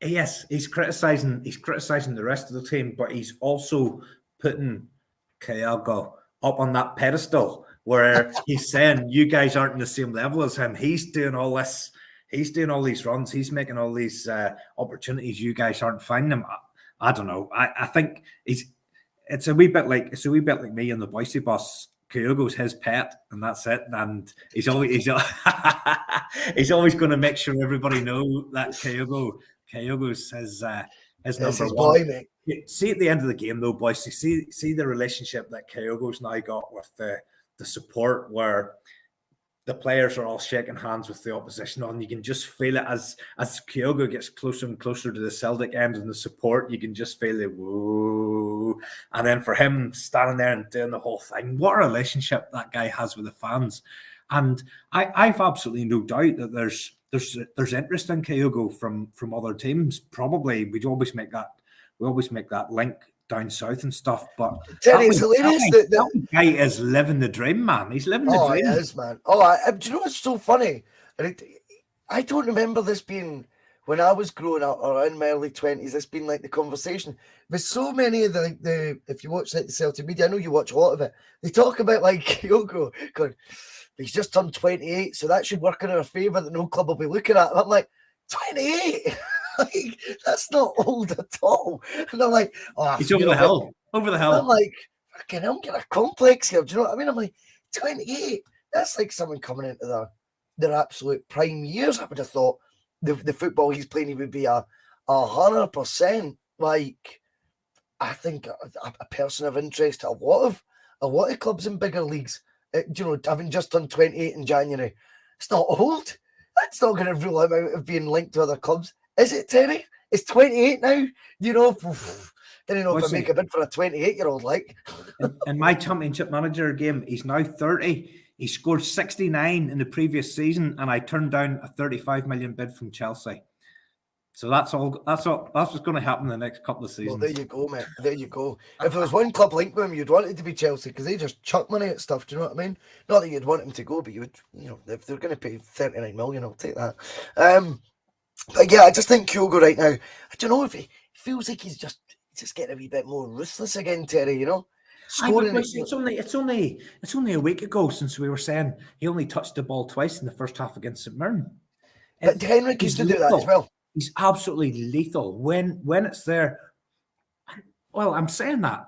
yes, he's criticising the rest of the team, but he's also putting Kyogo up on that pedestal where he's saying you guys aren't on the same level as him. He's doing all this. He's doing all these runs. He's making all these opportunities. You guys aren't finding them. I don't know. I think it's a wee bit like me and the Bhoycie Bus. Kyogo's his pet, and that's it. And he's always going to make sure everybody know that Kyogo's his number one. Boy, mate. See at the end of the game though, boys. See the relationship that Kyogo's now got with the support, where the players are all shaking hands with the opposition on. You can just feel it as Kyogo gets closer and closer to the Celtic end and the support. You can just feel it, whoa. And then for him standing there and doing the whole thing, what a relationship that guy has with the fans. And I've absolutely no doubt that there's interest in Kyogo from other teams. Probably we always make that link down south and stuff, but Terry, it's hilarious that guy is living the dream, man. He's living the dream. He is, man. Do you know what's so funny? And I don't remember this being when I was growing up or in my early 20s, it's been like the conversation. But so many of the if you watch like the Celtic media, I know you watch a lot of it, they talk about like Kyogo going, he's just turned 28, so that should work in our favour that no club will be looking at. And I'm like, 28? Like, that's not old at all. And I'm like, oh, He's over the hill. Over the hill. I'm like, fucking, I'm getting a complex here. Do you know what I mean? I'm like, 28. That's like someone coming into their absolute prime years. I would have thought the football he's playing, he would be 100%. Like, I think a person of interest to a lot of clubs in bigger leagues. You know, having just turned 28 in January, it's not old. That's not going to rule him out of being linked to other clubs, is it, Terry? It's 28 now. You know, didn't know if I make a bid for a 28-year-old. Like, in my championship manager game, he's now 30. He scored 69 in the previous season, and I turned down a 35 million bid from Chelsea. So that's what's going to happen in the next couple of seasons. Well, there you go, mate. There you go. If there was one club linked with him, you'd want it to be Chelsea because they just chuck money at stuff. Do you know what I mean? Not that you'd want him to go, but you would. You know, if they're going to pay 39 million, I'll take that. But yeah, I just think Kyogo right now. I don't know if he feels like he's just getting a wee bit more ruthless again, Terry. You know, scoring. It's only a week ago since we were saying he only touched the ball twice in the first half against St Mirren. But Henrik used to do that as well. He's absolutely lethal when it's there. Well, I'm saying that,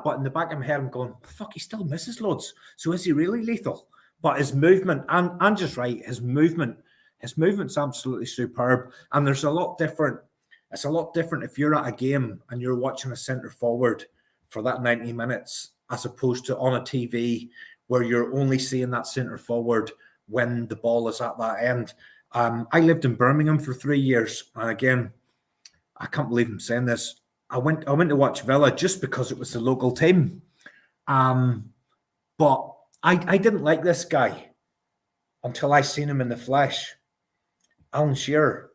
but in the back of my head, I'm going, fuck, he still misses loads. So is he really lethal? But his movement, and just right, his movement's absolutely superb. And there's a lot different. It's a lot different if you're at a game and you're watching a centre forward for that 90 minutes, as opposed to on a TV where you're only seeing that centre forward when the ball is at that end. I lived in Birmingham for 3 years, and again, I can't believe I'm saying this. I went to watch Villa just because it was the local team, but I didn't like this guy until I seen him in the flesh. Alan Shearer.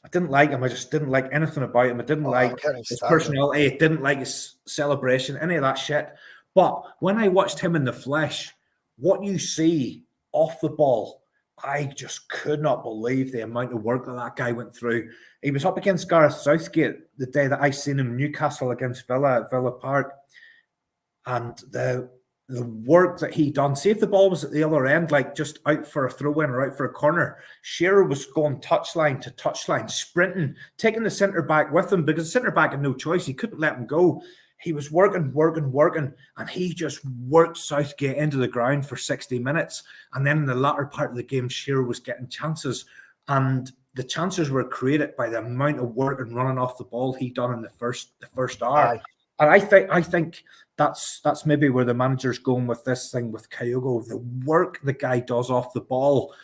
I didn't like him. I just didn't like anything about him. I didn't like his personality. I didn't like his celebration, any of that shit. But when I watched him in the flesh, what you see off the ball, I just could not believe the amount of work that guy went through. He was up against Gareth Southgate the day that I seen him in Newcastle against Villa at Villa Park. And the work that he done, see if the ball was at the other end, like just out for a throw-in or out for a corner, Shearer was going touchline to touchline, sprinting, taking the centre-back with him because the centre-back had no choice. He couldn't let him go. He was working, and he just worked Southgate into the ground for 60 minutes. And then in the latter part of the game, Shearer was getting chances. And the chances were created by the amount of work and running off the ball he done in the first hour. Aye. And I think that's maybe where the manager's going with this thing with Kyogo. The work the guy does off the ball.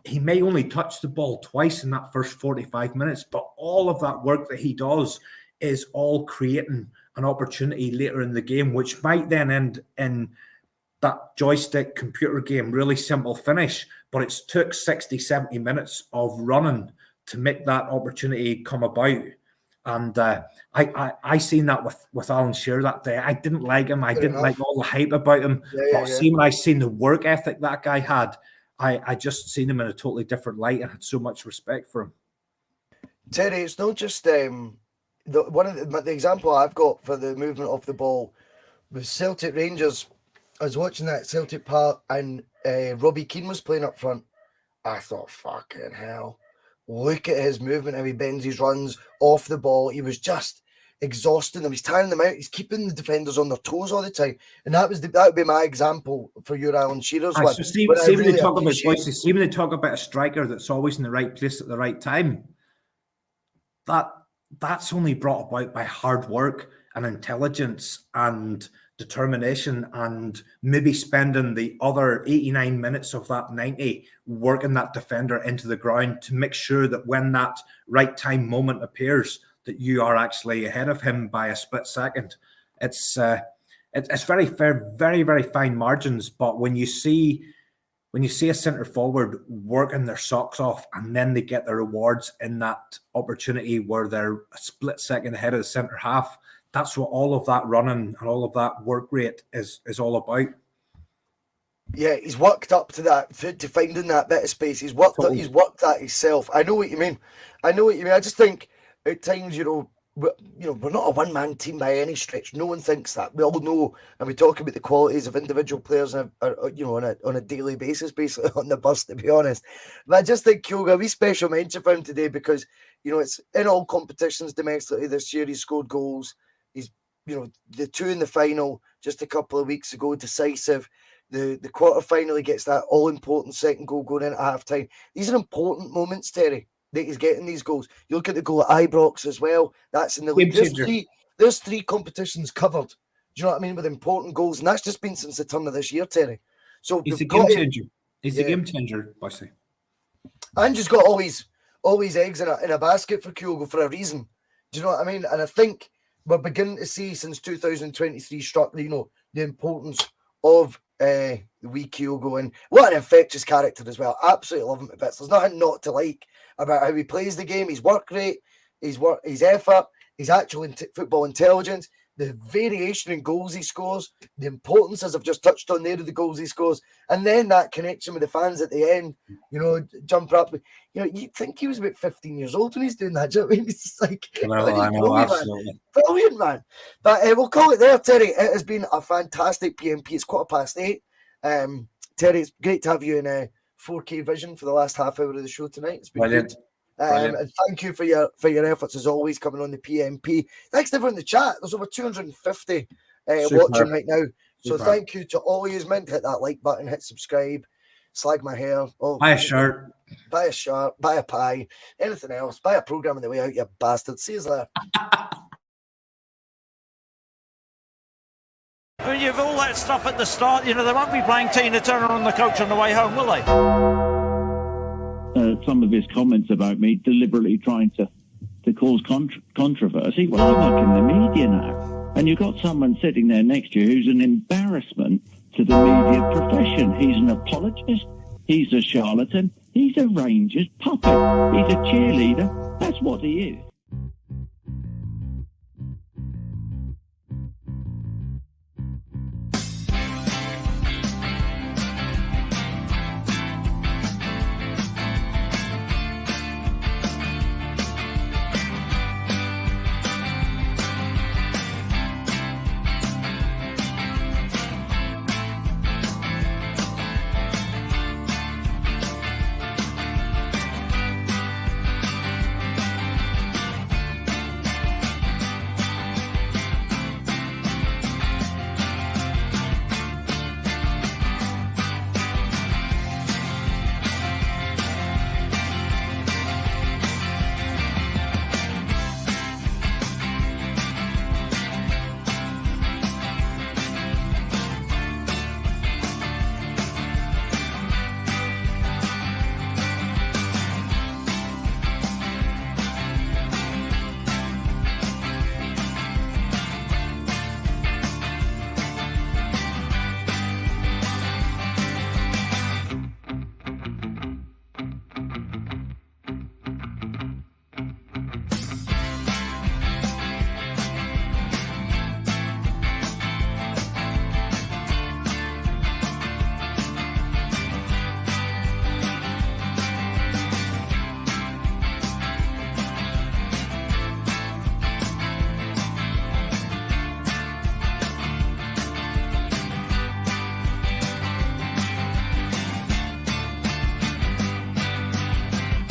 He may only touch the ball twice in that first 45 minutes, but all of that work that he does is all creating an opportunity later in the game, which might then end in that joystick computer game, really simple finish. But it's took 60, 70 minutes of running to make that opportunity come about. And I seen that with Alan Shearer that day. I didn't like him. I didn't like all the hype about him. But when I seen the work ethic that guy had, I just seen him in a totally different light and had so much respect for him. Terry, it's not just the example I've got for the movement of the ball was Celtic Rangers. I was watching that Celtic part and Robbie Keane was playing up front. I thought, fucking hell, look at his movement, how he bends his runs off the ball. He was just exhausting them. He's tiring them out. He's keeping the defenders on their toes all the time. And that would be my example for your Alan Shearer's one. So see when they talk about voices, see when they talk about a striker that's always in the right place at the right time, that's only brought about by hard work and intelligence and determination and maybe spending the other 89 minutes of that 90 working that defender into the ground to make sure that when that right time moment appears that you are actually ahead of him by a split second. It's very fair, very, very fine margins, but when you see a centre forward working their socks off and then they get the rewards in that opportunity where they're a split second ahead of the centre half, that's what all of that running and all of that work rate is all about. Yeah, he's worked up to that, to finding that bit of space. He's worked that himself. I know what you mean. I just think at times, we're not a one-man team by any stretch. No one thinks that. We all know, and we talk about the qualities of individual players on a daily basis, basically on the bus, to be honest. But I just think Kyogo, a wee special mention for him today because, it's in all competitions domestically this year. He scored goals. He's, the 2 in the final just a couple of weeks ago, decisive. The quarter final, he gets that all-important second goal going in at half-time. These are important moments, Terry, that he's getting these goals. You look at the goal at Ibrox as well. That's in the league. There's 3 competitions covered. Do you know what I mean? With important goals. And that's just been since the turn of this year, Terry. So he's a game changer. He's a game changer, Bhoycie. And just got all his eggs in a basket for Kyogo for a reason. Do you know what I mean? And I think we're beginning to see since 2023 struck, the importance of the wee Kyogo, and what an infectious character as well. Absolutely love him to bits. There's nothing not to like about how he plays the game. His work rate, his effort, his actual football intelligence, the variation in goals he scores, the importance, as I've just touched on there, of the goals he scores, and then that connection with the fans at the end, jump up. You'd think he was about 15 years old when he's doing that. Do you know what I mean? It's just like, I know, absolutely. Brilliant, man. But we'll call it there, Terry. It has been a fantastic P.M.P. It's 8:15. Terry, it's great to have you in 4K vision for the last half hour of the show tonight. It's been Brilliant. good. And thank you for your efforts as always coming on the P.M.P. Thanks to everyone in the chat. There's over 250 watching right now. So thank you to all you men. Hit that like button, hit subscribe, slag my hair. Buy a shirt. Buy a shirt, buy a pie, anything else. Buy a programme on the way out, you bastard. See you there. I mean, you've all that stuff at the start. They won't be playing Tina Turner on the coach on the way home, will they? Some of his comments about me deliberately trying to cause controversy. Well, I work in the media now, and you've got someone sitting there next to you who's an embarrassment to the media profession. He's an apologist. He's a charlatan. He's a Rangers puppet. He's a cheerleader. That's what he is.